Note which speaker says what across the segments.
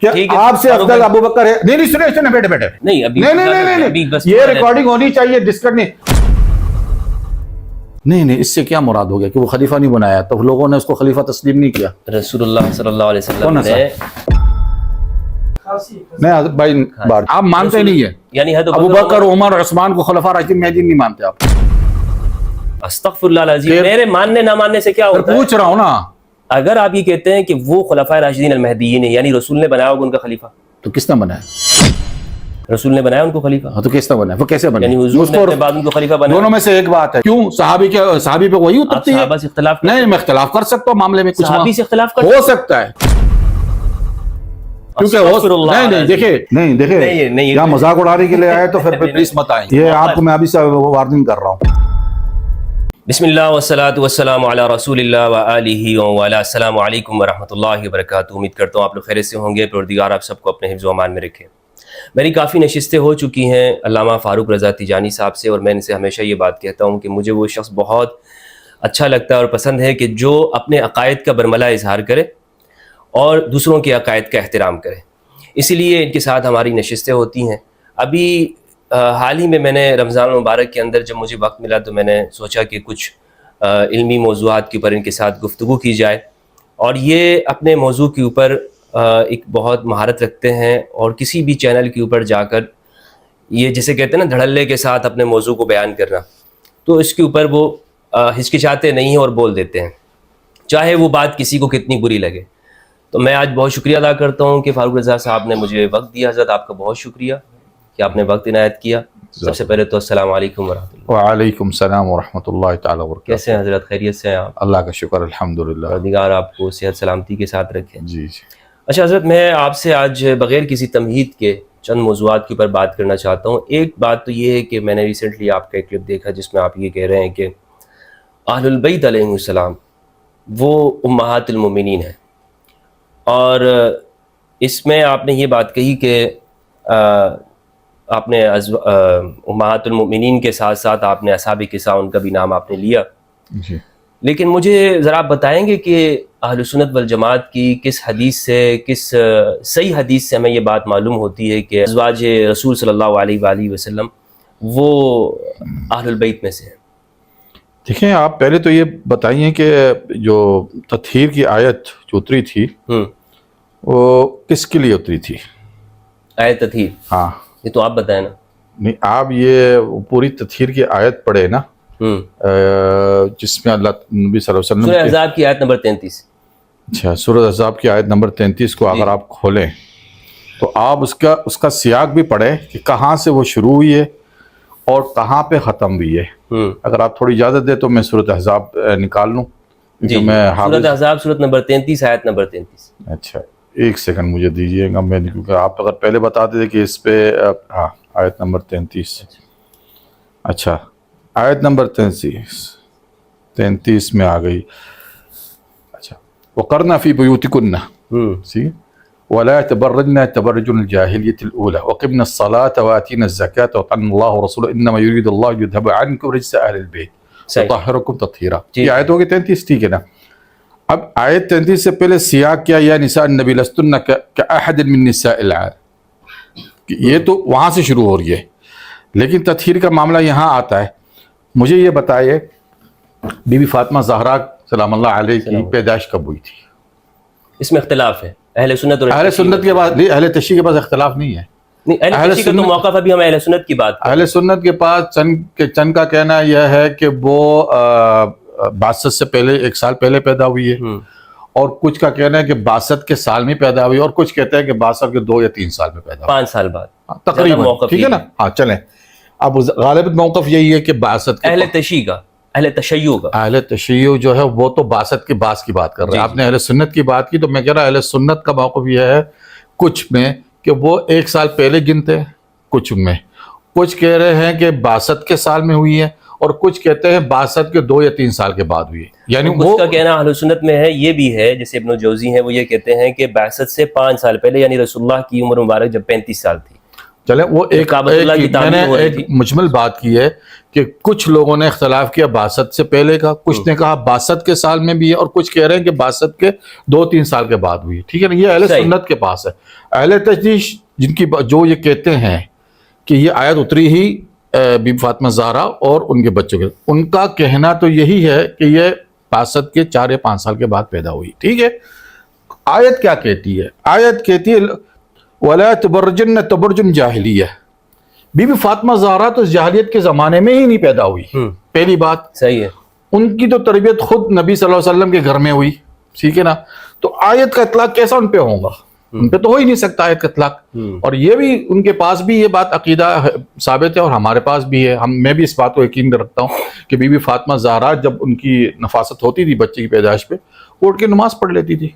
Speaker 1: کیا آپ سے افضل ابو بکر ہے؟ نہیں نہیں سنیں سنیں بیٹھے بیٹھے نہیں یہ ریکارڈنگ ہونی چاہیے، ڈسکٹ نہیں اس سے کیا مراد ہو گیا کہ وہ خلیفہ نہیں بنایا تو لوگوں نے اس کو خلیفہ تسلیم نہیں کیا؟
Speaker 2: رسول اللہ صلی اللہ علیہ وسلم نے
Speaker 1: نہیں بھائی آپ مانتے نہیں ہیں،
Speaker 2: یعنی
Speaker 1: ابو بکر عمر اور عثمان کو خلفاء راشدین مہدیین نہیں مانتے آپ؟
Speaker 2: استغفر اللہ العظیم، میرے ماننے نہ ماننے سے کیا ہوتا ہے؟
Speaker 1: پوچھ رہا ہوں نا،
Speaker 2: اگر آپ یہ کہتے ہیں کہ وہ خلفاء راشدین المہدیین ہیں یعنی رسول نے بنایا ہوگا ان کا خلیفہ،
Speaker 1: تو کس نے بنایا؟
Speaker 2: رسول نے بنایا ان کو خلیفہ؟
Speaker 1: ہاں تو کس نے بنایا؟ وہ کیسے بنایا؟
Speaker 2: یعنی حضور نے اپنے بعد ان کو خلیفہ بنایا؟
Speaker 1: دونوں میں سے ایک بات ہے، کیوں صحابی پہ وہی اترتی ہے؟
Speaker 2: صحابہ سے اختلاف
Speaker 1: نہیں میں اختلاف کر سکتا ہوں معاملے میں، کچھ
Speaker 2: صحابی سے اختلاف کر
Speaker 1: ہو سکتا ہے کیونکہ نہیں دیکھیں یا مذاق اڑانے کے لیے آئے تو پھر پلیز مت آئیں، یہ آپ کو میں ابھی سے وارننگ کر رہا ہوں۔
Speaker 2: بسم اللہ والصلاة والسلام علی رسول اللہ وآلہ وعلی السلام علیکم ورحمۃ اللہ وبرکاتہ۔ امید کرتا ہوں آپ لوگ خیریت سے ہوں گے، پروردگار آپ سب کو اپنے حفظ و امان میں رکھے۔ میری کافی نشستیں ہو چکی ہیں علامہ فاروق رضا تیجانی صاحب سے، اور میں ان سے ہمیشہ یہ بات کہتا ہوں کہ مجھے وہ شخص بہت اچھا لگتا ہے اور پسند ہے کہ جو اپنے عقائد کا برملا اظہار کرے اور دوسروں کے عقائد کا احترام کرے، اسی لیے ان کے ساتھ ہماری نشستیں ہوتی ہیں۔ ابھی حال ہی میں نے رمضان المبارک کے اندر جب مجھے وقت ملا تو میں نے سوچا کہ کچھ علمی موضوعات کے اوپر ان کے ساتھ گفتگو کی جائے، اور یہ اپنے موضوع کے اوپر ایک بہت مہارت رکھتے ہیں، اور کسی بھی چینل کے اوپر جا کر یہ جسے کہتے ہیں نا دھڑلے کے ساتھ اپنے موضوع کو بیان کرنا، تو اس کے اوپر وہ ہچکچاتے نہیں ہیں اور بول دیتے ہیں، چاہے وہ بات کسی کو کتنی بری لگے۔ تو میں آج بہت شکریہ ادا کرتا ہوں کہ فاروق رضا صاحب نے مجھے وقت دیا۔ حضرت آپ کا بہت شکریہ کہ آپ نے وقت عنایت کیا۔ سب سے پہلے تو السلام علیکم ورحمۃ اللہ۔
Speaker 1: وعلیکم السلام ورحمۃ اللہ تعالیٰ وبرکاتہ۔
Speaker 2: کیسے ہیں حضرت؟ خیریت سے ہیں آپ؟
Speaker 1: اللہ کا شکر الحمدللہ،
Speaker 2: پروردگار آپ کو صحت سلامتی کے ساتھ رکھے۔
Speaker 1: جی۔
Speaker 2: اچھا حضرت، میں آپ سے آج بغیر کسی تمہید کے چند موضوعات کے اوپر بات کرنا چاہتا ہوں۔ ایک بات تو یہ ہے کہ میں نے ریسنٹلی آپ کا ایک کلپ دیکھا جس میں آپ یہ کہہ رہے ہیں کہ اہل البیت علیہم السلام وہ امہات المومنین ہیں، اور اس میں آپ نے یہ بات کہی کہ آپ نے امہات المومنین کے ساتھ ساتھ آپ نے اصحاب کساء ان کا بھی نام آپ نے لیا،
Speaker 1: جی۔
Speaker 2: لیکن مجھے ذرا آپ بتائیں گے کہ اہل سنت والجماعت کی کس حدیث سے، کس صحیح حدیث سے ہمیں یہ بات معلوم ہوتی ہے کہ ازواج رسول صلی اللہ علیہ وآلہ وسلم وہ اہل البیت میں سے ہیں؟
Speaker 1: دیکھیں آپ پہلے تو یہ بتائیے کہ جو تطہیر کی آیت جو اتری تھی وہ کس کے لیے اتری تھی؟
Speaker 2: آیت تطہیر؟
Speaker 1: ہاں
Speaker 2: یہ تو آپ بتائیں نا۔
Speaker 1: نہیں آپ یہ پوری تطہیر کی آیت پڑھے نا، جس میں اللہ نبی صلی اللہ علیہ وسلم
Speaker 2: سورہ احزاب کی آیت نمبر 33۔
Speaker 1: اچھا، سورہ احزاب کی آیت نمبر 33 کو اگر آپ کھولیں تو آپ اس کا سیاق بھی پڑھیں کہ کہاں سے وہ شروع ہوئی ہے اور کہاں پہ ختم ہوئی ہے۔ اگر آپ تھوڑی اجازت دیں تو میں سورۃ احزاب نکال لوں،
Speaker 2: جی۔ سورۃ احزاب سورۃ نمبر 33 آیت نمبر 33۔
Speaker 1: اچھا ایک سیکنڈ مجھے دیجیے گا، میں کیونکہ آپ اگر پہلے بتا دیتے کہ اس پہ ہاں آیت نمبر 33۔ اچھا آیت نمبر 33 میں آ گئی۔ اچھا وَقَرْنَ فِي بُيُوتِكُنَّ وَلَا تَبَرَّجْنَ تَبَرُّجَ الْجَاهِلِيَّةِ الْأُولَى وَأَقِمْنَ الصَّلَاةَ وَآتِينَ الزَّكَاةَ وَأَطِيعْنَ اللَّهَ وَرَسُولَهُ إِنَّمَا يُرِيدُ اللَّهُ لِيُذْهِبَ عَنكُمْ رِجْسَ أَهْلِ الْبَيْتِ وَيُطَهِّرَكُمْ تَطْهِيرًا۔ یہ آیت ہوگی 33، ٹھیک ہے نا؟ اب آیت 33 سے پہلے سیاق کیا، یا نساء النبی لستن کأحد من نساء العالم، یہ تو وہاں سے شروع ہو رہی ہے، لیکن تطہیر کا معاملہ یہاں آتا ہے۔ مجھے یہ بتائیے بی بی فاطمہ زہرا سلام اللہ علیہ کی پیدائش کب ہوئی تھی؟
Speaker 2: اس میں اختلاف ہے، اہل سنت اور
Speaker 1: اہل سنت کے بعد نہیں، اہل تشیع کے پاس اختلاف نہیں ہے۔
Speaker 2: اہل تشیع کا تو موقف ابھی ہم اہل سنت کی بات کریں۔
Speaker 1: اہل سنت کے پاس چند کا کہنا یہ ہے کہ وہ بعثت سے پہلے 1 سال پہلے پیدا ہوئی ہے، اور کچھ کا کہنا ہے کہ بعثت کے سال میں پیدا ہوئی، اور کچھ کہتے ہیں کہ بعثت کے 2 یا 3 سال میں پیدا ہوئی،
Speaker 2: 5 سال بعد
Speaker 1: تقریباً، ٹھیک ہے نا؟ ہاں چلیں، اب غالب موقف یہی ہے کہ بعثت
Speaker 2: اہل تشیع کا، اہل تشیع کا،
Speaker 1: اہل تشیع جو ہے وہ تو بعثت کے بعد کی بات کر رہے ہیں۔ آپ نے اہل سنت کی بات کی تو میں کہہ رہا اہل سنت کا موقف یہ ہے کچھ میں کہ وہ 1 سال پہلے گنتے ہیں، کچھ میں کچھ کہہ رہے ہیں کہ بعثت کے سال میں ہوئی ہے، اور کچھ کہتے ہیں بعثت کے 2 یا 3 سال کے بعد ہوئی ہے۔ یعنی
Speaker 2: وہ کا کہنا اہل سنت میں ہے، یہ بھی ہے جیسے ابن جوزی ہیں وہ یہ کہتے ہیں کہ بعثت سے 5 سال پہلے، یعنی رسول اللہ کی عمر مبارک جب 35 سال تھی۔
Speaker 1: چلیں وہ ایک
Speaker 2: کعبۃ اللہ کی تعمیر ہو رہی تھی۔
Speaker 1: مجمل بات کی ہے کہ کچھ لوگوں نے اختلاف کیا 62 سے پہلے کا، کچھ نے کہا 62 کے سال میں بھی ہے، اور کچھ کہہ رہے ہیں کہ 62 کے 2-3 سال کے بعد ہوئی. ٹھیک ہے نا، یہ اہل سنت کے پاس ہے. اہل تجدید جن کی جو یہ کہتے ہیں کہ یہ آیت اتری ہی بی بی فاطمہ زہرا اور ان کے بچوں کے، ان کا کہنا تو یہی ہے کہ یہ 62 کے 4 یا 5 سال کے بعد پیدا ہوئی. ٹھیک ہے، آیت کیا کہتی ہے؟ آیت کہتی ہے وَلَا تَبَرَّجْنَ تَبَرُّجَ الْجَاهِلِيَّةِ. بی بی فاطمہ زہرا تو جاہلیت کے زمانے میں ہی نہیں پیدا ہوئی. پہلی بات
Speaker 2: صحیح ہے.
Speaker 1: ان کی تو تربیت خود نبی صلی اللہ علیہ وسلم کے گھر میں ہوئی. ٹھیک ہے نا، تو آیت کا اطلاق کیسا ان پہ ہوگا؟ ان پہ تو ہو ہی نہیں سکتا آیت کا اطلاق. اور یہ بھی ان کے پاس بھی یہ بات عقیدہ ثابت ہے، اور ہمارے پاس بھی ہے. میں بھی اس بات کو یقین رکھتا ہوں کہ بی بی فاطمہ زہرا جب ان کی نفاست ہوتی تھی بچے کی پیدائش پہ، وہ اٹھ کے نماز پڑھ لیتی تھی.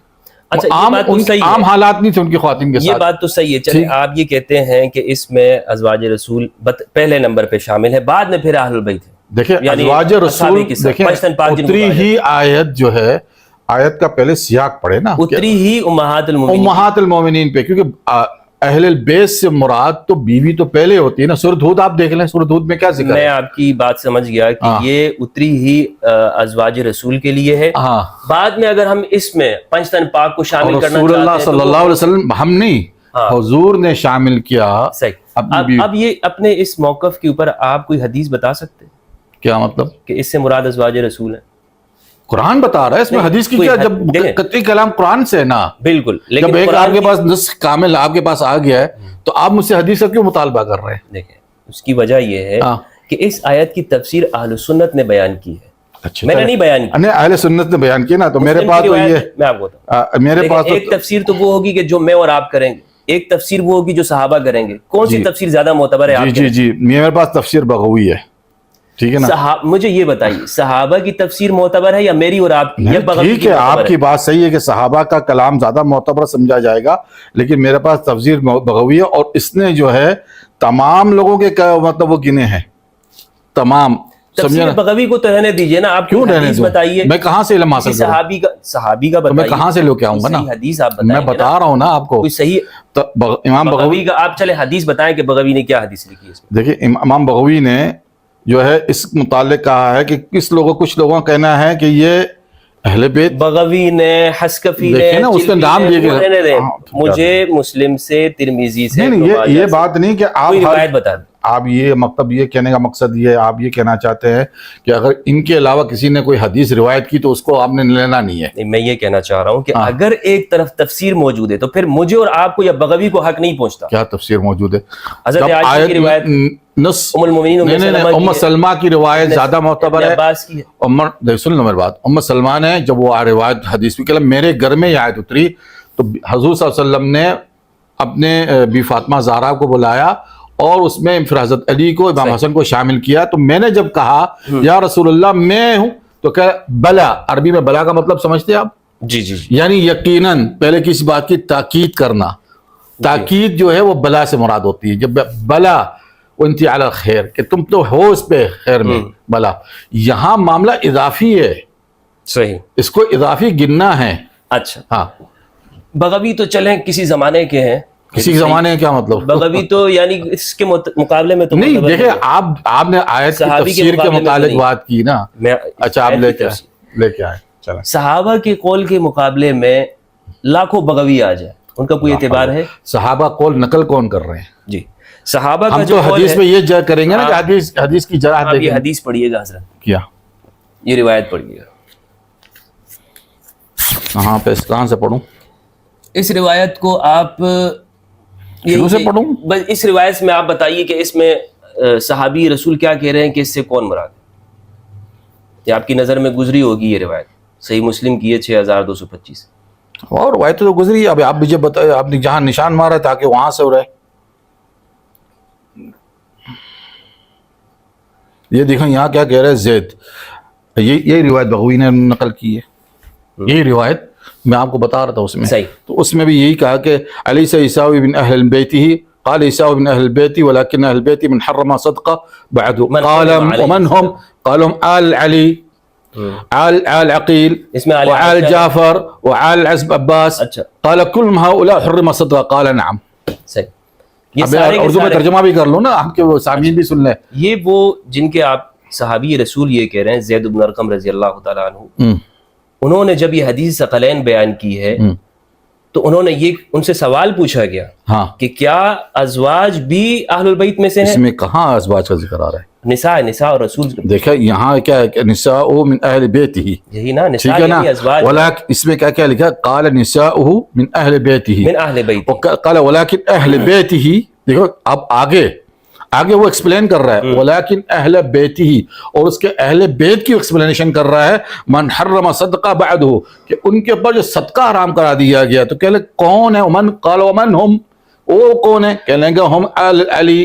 Speaker 2: اچھا،
Speaker 1: عام حالات نہیں تھے ان کی خواتین کے ساتھ.
Speaker 2: یہ بات تو صحیح ہے. چلیں، آپ یہ کہتے ہیں کہ اس میں ازواج رسول پہلے نمبر پہ شامل ہے، بعد میں پھر اہل البیت ہے.
Speaker 1: دیکھیں ازواج رسول، دیکھیں اتری ہی آیت جو ہے، آیت کا پہلے سیاق پڑھے نا،
Speaker 2: اتری ہی امہات
Speaker 1: المومنین پہ، کیونکہ اہل البیت سے مراد تو بیوی تو پہلے ہوتی ہے نا. سورۃ ہود آپ دیکھ لیں، سورۃ ہود میں کیا ذکر ہے؟
Speaker 2: میں آپ کی بات سمجھ گیا کہ یہ اتری ہی ازواج رسول کے لیے ہے. بعد میں اگر ہم اس میں پنجتن پاک کو شامل کرنا
Speaker 1: رسول اللہ صلی اللہ علیہ وسلم، ہم نہیں، حضور نے شامل کیا.
Speaker 2: صحیح. اب یہ اپنے اس موقف کے اوپر آپ کوئی حدیث بتا سکتے ہیں؟
Speaker 1: کیا مطلب
Speaker 2: کہ اس سے مراد ازواج رسول ہیں؟
Speaker 1: قرآن بتا رہا ہے، اس میں حدیث کی کیا؟ جب قطعی کلام قرآن سے ہے نا.
Speaker 2: بالکل.
Speaker 1: جب ایک آپ کے پاس نص کامل آپ کے پاس آ گیا ہے تو آپ مجھ سے حدیث کا کیوں مطالبہ کر رہے ہیں؟
Speaker 2: دیکھیں، اس کی وجہ یہ ہے کہ اس آیت کی تفسیر اہل سنت نے بیان کی ہے.
Speaker 1: اچھا،
Speaker 2: میں نے نہیں بیان کی.
Speaker 1: اہل سنت نے بیان کی نا، تو میرے پاس تو یہ،
Speaker 2: میں آپ کو بتاؤں،
Speaker 1: میرے پاس
Speaker 2: ایک تفسیر تو وہ ہوگی کہ جو میں اور آپ کریں گے، ایک تفسیر وہ ہوگی جو صحابہ کریں گے. کون سی تفسیر زیادہ معتبر ہے؟
Speaker 1: جی میرے پاس تفسیر بغوی ہے. ٹھیک ہے نا،
Speaker 2: مجھے یہ بتائیے صحابہ کی تفسیر معتبر ہے یا میری اور آپ کی؟
Speaker 1: ٹھیک ہے، آپ کی بات صحیح ہے کہ صحابہ کا کلام زیادہ معتبر سمجھا جائے گا، لیکن میرے پاس تفسیر بغوی ہے، اور اس نے جو ہے تمام لوگوں کے مطلب وہ گنے ہیں تمام.
Speaker 2: تفسیر بغوی کو تو رہنے دیجئے نا. آپ کیوں حدیث بتائیے؟
Speaker 1: میں کہاں سے علم حاصل کروں؟
Speaker 2: صحابی کا بتائیے.
Speaker 1: میں کہاں سے لے کے آؤں گا نا
Speaker 2: حدیث؟ آپ بتائیں.
Speaker 1: میں بتا رہا ہوں نا آپ کو.
Speaker 2: کوئی صحیح
Speaker 1: امام
Speaker 2: بغوی کا آپ چلے حدیث بتائیں کہ بغوی نے کیا حدیث لکھی ہے اس میں.
Speaker 1: دیکھیں امام بغوی نے جو ہے اس متعلق کہا ہے کہ کچھ لوگوں کا کہنا ہے کہ یہ اہل بیت.
Speaker 2: بغوی نے، حسکفی نے،
Speaker 1: اس کا نام لیا.
Speaker 2: مجھے مسلم سے، ترمذی سے،
Speaker 1: یہ بات نہیں کہ آپ
Speaker 2: روایت بتا دیں.
Speaker 1: آپ یہ مطلب یہ کہنے کا مقصد یہ ہے، آپ یہ کہنا چاہتے ہیں کہ اگر ان کے علاوہ کسی نے کوئی حدیث روایت کی تو اس کو آپ نے لینا نہیں ہے.
Speaker 2: میں یہ کہنا چاہ رہا ہوں کہ اگر ایک طرف تفسیر موجود ہے تو پھر مجھے اور آپ کو یا بغوی کو حق نہیں پہنچتا.
Speaker 1: کیا تفسیر موجود ہے؟
Speaker 2: حضرت عائشہ کی روایت، ام المؤمنین
Speaker 1: ام سلمہ کی روایت زیادہ معتبر ہے.
Speaker 2: عباس کی ہے.
Speaker 1: سن لو میری بات. ام سلمہ نے جب وہ روایت حدیث بھی کہ میرے گھر میں یہ آیت اتری تو حضور صلی اللہ علیہ وسلم نے اپنے بی فاطمہ زہرا کو بلایا اور اس میں پھر حضرت علی کو، امام حسن کو شامل کیا. تو میں نے جب کہا یا رسول اللہ میں ہوں تو کہ بلا، عربی میں بلا کا مطلب سمجھتے ہیں آپ؟
Speaker 2: جی.
Speaker 1: یعنی یقیناً پہلے کسی بات کی تاکید کرنا. تاکید جو ہے وہ بلا سے مراد ہوتی ہے. جب بلا وانتی علی خیر، کہ تم تو ہو اس پہ خیر میں، بلا. یہاں معاملہ اضافی ہے.
Speaker 2: صحیح،
Speaker 1: اس کو اضافی گننا ہے.
Speaker 2: اچھا
Speaker 1: ہاں،
Speaker 2: بغوی تو چلیں کسی زمانے کے ہیں.
Speaker 1: کسی زمانے کیا مطلب؟
Speaker 2: بغوی تو یعنی اس کے مقابلے میں تو
Speaker 1: نہیں. دیکھیں آپ نے آیت کی تفسیر کے متعلق بات کی نا. اچھا، آپ لے کے آئے. چلیں،
Speaker 2: صحابہ کے قول کے مقابلے میں لاکھوں بغوی آ جائے، ان کا کوئی اعتبار ہے؟
Speaker 1: صحابہ قول نقل کون کر رہے ہیں؟
Speaker 2: جی، صحابہ کا
Speaker 1: ہم
Speaker 2: جو
Speaker 1: تو حدیث میں یہ جج کریں گے نا کہ حدیث کی جرح
Speaker 2: آپ یہ حدیث پڑھیے گا حضرت.
Speaker 1: کیا؟
Speaker 2: یہ روایت پڑھیے گا.
Speaker 1: کہاں پہ، کہاں سے پڑھوں؟
Speaker 2: اس روایت کو آپ
Speaker 1: شروع سے پڑھوں؟
Speaker 2: بس اس روایت میں آپ بتائیے کہ اس میں صحابی رسول کیا کہہ رہے ہیں کہ اس سے کون مراد ہے. یہ آپ کی نظر میں گزری ہوگی یہ روایت. صحیح مسلم کی ہے 6225. اور
Speaker 1: روایت تو گزری. اب آپ مجھے بتائیں، آپ نے جہاں نشان مارا تاکہ وہاں سے ہو رہا ہے. یہ دیکھیں یہاں کیا کہہ رہے ہیں زید. یہ روایت بغوی نے نقل کی ہے. یہی روایت میں آپ کو بتا رہا تھا اس میں.
Speaker 2: صحیح.
Speaker 1: تو اس میں بھی یہی کہا کہ علیس عیسیٰ بن اہل البیت ہی قال عیسیٰ بن اہل البیت ولكن اہل البیت من حرم صدقہ بعد قال ومن هم قال هم آل علی، آل عقیل، وآل جعفر، وآل عباس. قال كل هؤلاء حرم صدقہ قال نعم.
Speaker 2: صحیح.
Speaker 1: اردو میں ترجمہ بھی کر لو نا، آپ کے وہ سامعین بھی سن لیں.
Speaker 2: یہ وہ جن کے آپ صحابی رسول یہ کہہ رہے ہیں زید بن ارقم رضی اللہ تعالیٰ عنہ، انہوں نے جب یہ حدیث ثقلین بیان کی ہے تو انہوں نے یہ ان سے سوال پوچھا گیا
Speaker 1: ہاں
Speaker 2: کہ کیا ازواج بھی اہل البیت میں سے ہیں؟
Speaker 1: اس میں کہاں ازواج کا ذکر آ رہا ہے؟
Speaker 2: نساء اور رسول،
Speaker 1: دیکھیں یہاں کیا ہے کہ نساء من اہل بیت ہی،
Speaker 2: یہی نا نساء
Speaker 1: ٹھیک ہے نا،
Speaker 2: یعنی ازواج
Speaker 1: ولکن اس میں کیا کیا لکھا ہے؟ قال نساء من اہل بیت ہی،
Speaker 2: من اہل بیت،
Speaker 1: قال ولکن اہل بیت ہی، دیکھو اب آگے وہ ایکسپلین کر رہا ہے ولیکن اہل بیت ہی، اور اس کے اہل بیت کی ایکسپلینیشن کر رہا ہے من حرم صدقہ بعدہ، کہ ان کے اوپر جو صدقہ حرام کرا دیا گیا، تو کہہ لیں کون ہے؟ من قال ومن ہم، وہ کون ہے؟ کہہ لیں گے ہم آل علی،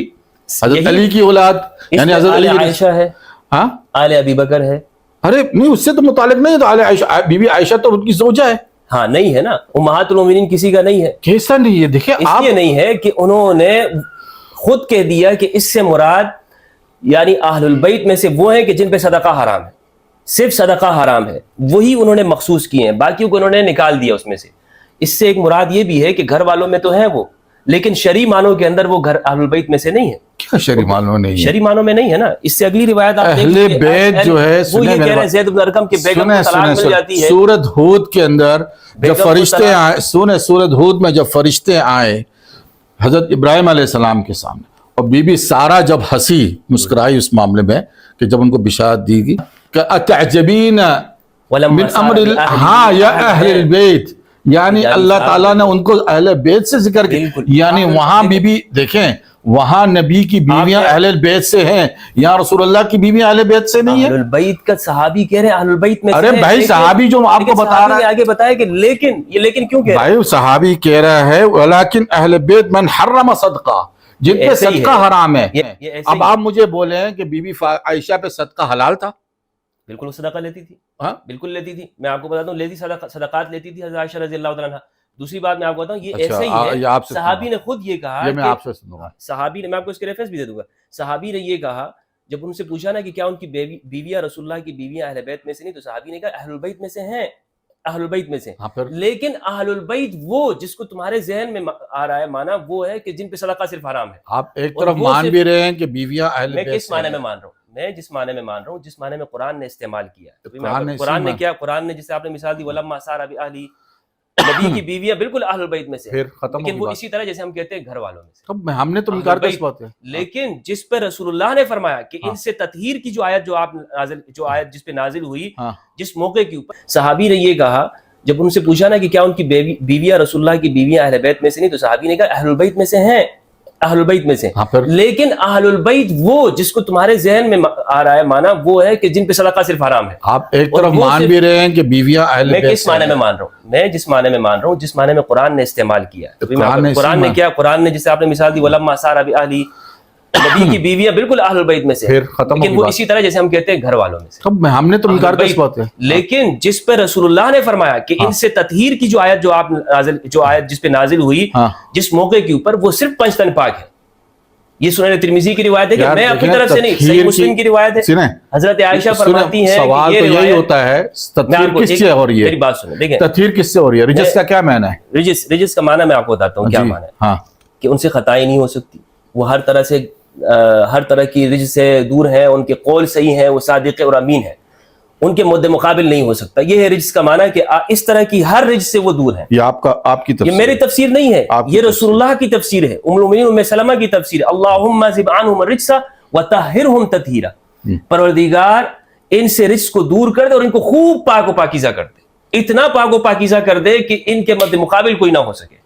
Speaker 1: حضرت علی کی اولاد، یعنی حضرت
Speaker 2: آل
Speaker 1: علی،
Speaker 2: عائشہ ہے،
Speaker 1: ہاں
Speaker 2: آل ابی بکر ہے،
Speaker 1: ارے نہیں اس سے تو متعلق نہیں، تو آل عائشہ، بی بی عائشہ تو ان کی زوجہ ہے،
Speaker 2: ہاں نہیں ہے نا، امہات المومنین کسی کا نہیں ہے،
Speaker 1: کیسا نہیں ہے؟ دیکھیں
Speaker 2: اس
Speaker 1: آپ
Speaker 2: لیے نہیں ہے کہ انہوں نے خود کہہ دیا کہ اس سے مراد یعنی اہل البیت میں سے وہ ہیں کہ جن پہ صدقہ حرام ہے، صرف صدقہ حرام ہے، وہی انہوں نے مخصوص کیے ہیں، باقیوں کو انہوں نے نکال دیا اس میں سے۔ اس سے ایک مراد یہ بھی ہے کہ گھر والوں میں تو ہیں وہ، لیکن شرعی معنوں کے اندر وہ گھر اہل البیت میں سے نہیں ہے۔
Speaker 1: کیا شرعی معلوم نہیں ہے؟
Speaker 2: شرعی معنوں میں نہیں ہے نا۔ اس سے اگلی روایت آپ
Speaker 1: اہل بیت جو ہے،
Speaker 2: وہ یہ کہہ رہے ہیں زید بن ارقم کے بیگم کو طلاق مل جاتی ہے۔
Speaker 1: سورۃ ہود کے اندر جب فرشتے آئے، سورۃ ہود میں جب فرشتے آئے حضرت ابراہیم علیہ السلام کے سامنے، اور بی بی سارہ جب ہنسی مسکرائی اس معاملے میں کہ جب ان کو بشارت دی گئی کہ اتعجبین من امر ہاں یا اہل البیت، یعنی اللہ تعالیٰ نے ان کو اہل بیت سے ذکر کیا، یعنی وہاں بی بی دیکھیں، وہاں نبی کی بیویاں اہل بیت سے ہیں، یہاں رسول اللہ کی بیویاں اہل بیت سے نہیں ہیں۔
Speaker 2: اہل البیت کا صحابی کہہ رہے ہیں اہل البیت میں سے،
Speaker 1: ارے بھائی صحابی جو آپ کو بتا رہا ہے،
Speaker 2: آگے بتایا کہ لیکن یہ لیکن کیوں کہہ رہے ہیں؟
Speaker 1: بھائی صحابی کہہ رہا ہے ولیکن اہل بیت من حرم صدقہ، جن پہ صدقہ حرام ہے۔ اب آپ مجھے بولیں کہ بی بی عائشہ پہ صدقہ حلال تھا؟
Speaker 2: بالکل وہ صدقہ لیتی تھی،
Speaker 1: ہاں
Speaker 2: بالکل لیتی تھی، میں آپ کو بتاتا ہوں، لیتی صدقات لیتی تھی حضرت عائشہ رضی اللہ تعالیٰ عنہ۔ دوسری بات میں آپ کو بتاؤں، یہ ایسا ہی ہے، صحابی نے خود یہ کہا،
Speaker 1: یہ میں آپ سے سنوں گا،
Speaker 2: صحابی نے، میں آپ کو اس کے ریفرنس بھی دے دوں گا، صحابی نے یہ کہا جب ان سے پوچھا نا کہ کیا ان کی بیویاں رسول اللہ کی بیویاں اہل بیت میں سے نہیں، تو صحابی نے کہا اہل البیت میں سے ہیں، اہل البیت میں سے، لیکن اہل البیت وہ جس کو تمہارے ذہن میں آ رہا ہے مانا وہ ہے کہ جن پہ صدقہ صرف حرام ہے۔
Speaker 1: آپ ایک طرف مان بھی رہے ہیں کہ بیویاں اہل بیت،
Speaker 2: میں کس معنی میں مان رہا ہوں؟ میں جس معنی میں مان رہا ہوں، جس معنی میں قرآن نے استعمال کیا ہے۔ قرآن نے کیا؟ قرآن نے جسے آپ نے مثال دی وَلَمَّا سَارَ بِأَهْلِهِ، نبی کی بیویاں بالکل اہل البیت میں سے،
Speaker 1: پھر ختم
Speaker 2: لیکن وہ اسی طرح جیسے ہم کہتے ہیں گھر والوں میں سے۔
Speaker 1: اب ہم نے تو انکار کس بات ہے،
Speaker 2: لیکن جس پہ رسول اللہ نے فرمایا کہ ان سے تطہیر کی جو آیت جو آیت جس پہ نازل ہوئی، جس موقع کے اوپر صحابی نے یہ کہا جب ان سے پوچھا نا کہ کیا ان کی بیویاں رسول اللہ کی بیویاں اہل بیت میں سے نہیں، تو صحابی نے کہا اہل البیت میں سے ہیں، اہل البیت میں سے، لیکن اہل البیت وہ جس کو تمہارے ذہن میں آ رہا ہے مانا وہ ہے کہ جن پہ صدقہ صرف حرام ہے۔
Speaker 1: آپ ایک طرف مان بھی رہے ہیں کہ بیویاں اہل بیت،
Speaker 2: میں کس معنی میں مان رہا ہوں؟ میں جس معنی میں مان رہا ہوں، جس معنی میں قرآن نے استعمال کیا ہے۔ قرآن نے کیا؟ قرآن نے جسے آپ نے مثال دی وَلَمَّا سَارَ بِأَهْلِهِ، نبی کی بیویاں بالکل اہل البیت میں سے، لیکن وہ اسی طرح جیسے ہم کہتے ہیں گھر والوں میں سے۔
Speaker 1: اب ہم نے تو انکار کس بات ہے،
Speaker 2: لیکن جس پہ رسول اللہ نے فرمایا کہ ان سے تطہیر کی جو آیت جس پہ نازل ہوئی، جس موقع کے اوپر، وہ صرف 5 تن پاک ہے۔ یہ سنن ترمذی کی روایت ہے کہ میں اپنی طرف سے نہیں، صحیح مسلم کی روایت ہے، حضرت عائشہ فرماتی ہیں
Speaker 1: سوال تو یہی ہوتا ہے تطہیر کس سے ہو رہی ہے؟
Speaker 2: میری بات سنیں، دیکھیں
Speaker 1: تطہیر کس سے ہو رہی ہے؟ رجس کا کیا معنی ہے؟
Speaker 2: رجس کا معنی میں آپ کو بتاتا ہوں کیا معنی ہے، کہ ان سے خطائیں نہیں ہو سکتی، وہ ہر طرح کی رجس سے دور ہیں، ان کے قول صحیح ہیں، وہ صادق اور امین ہیں، ان کے مد مقابل نہیں ہو سکتا۔ یہ ہے رجس کا معنی کہ اس طرح کی ہر رجس سے وہ دور ہیں۔
Speaker 1: یہ آپ کی تفسیر،
Speaker 2: یہ میری تفسیر نہیں ہے، یہ رسول اللہ کی تفسیر ہے، ام المؤمنین ام سلمہ کی تفسیر ہے۔ اللہم ذب عنہم الرجس وطہرہم تطہیرا، پروردگار ان سے رجس کو دور کر دے اور ان کو خوب پاک و پاکیزہ کر دے، اتنا پاک و پاکیزہ کر دے کہ ان کے مد مقابل کوئی نہ ہو سکے۔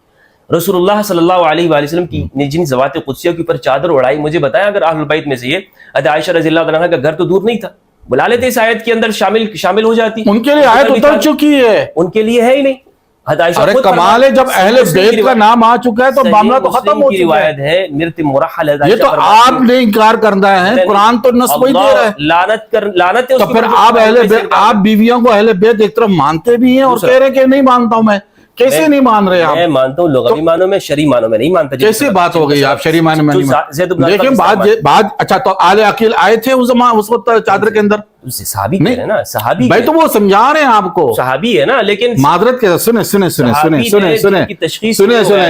Speaker 2: رسول اللہ صلی اللہ علیہ وآلہ وسلم کی نے جن ذوات قدسیہ کے اوپر چادر اڑائی، مجھے بتایا اگر اہل البیت میں سے یہ حضرت عائشہ رضی اللہ عنہا کا گھر تو دور نہیں تھا، بلا لیتے اس آیت کے اندر شامل ہو جاتی،
Speaker 1: ان کے لیے آیت اتر چکی ہے،
Speaker 2: ان کے لیے ہے ہی نہیں۔
Speaker 1: ارے کمال ہے، جب اہل بیت کا نام آ چکا ہے تو معاملہ تو ختم ہو چکا ہے۔ یہ تو آپ نے انکار کرنا ہے، قرآن تو نص وہی دے رہا ہے،
Speaker 2: لعنت ہے۔
Speaker 1: تو پھر آپ اہل بیت، آپ بیویوں کو اہل بیت ایک طرف مانتے بھی ہیں اور کہہ رہے ہیں کہ نہیں مانتا ہوں میں، کیسے نہیں مان رہے آپ؟
Speaker 2: میں مانتا ہوں لغوی معنوں میں، شرعی معنوں میں نہیں مانتا.
Speaker 1: کیسے بات ہو گئی آپ شرعی معنی میں نہیں مانتے؟ لیکن بات اچھا تو آل عقیل آئے تھے اس وقت چادر کے اندر؟
Speaker 2: صحابی کہہ رہے ہیں نا، صحابی
Speaker 1: بھائی تو وہ سمجھا رہے ہیں آپ کو،
Speaker 2: صحابی ہے نا. لیکن
Speaker 1: معذرت کے سنیں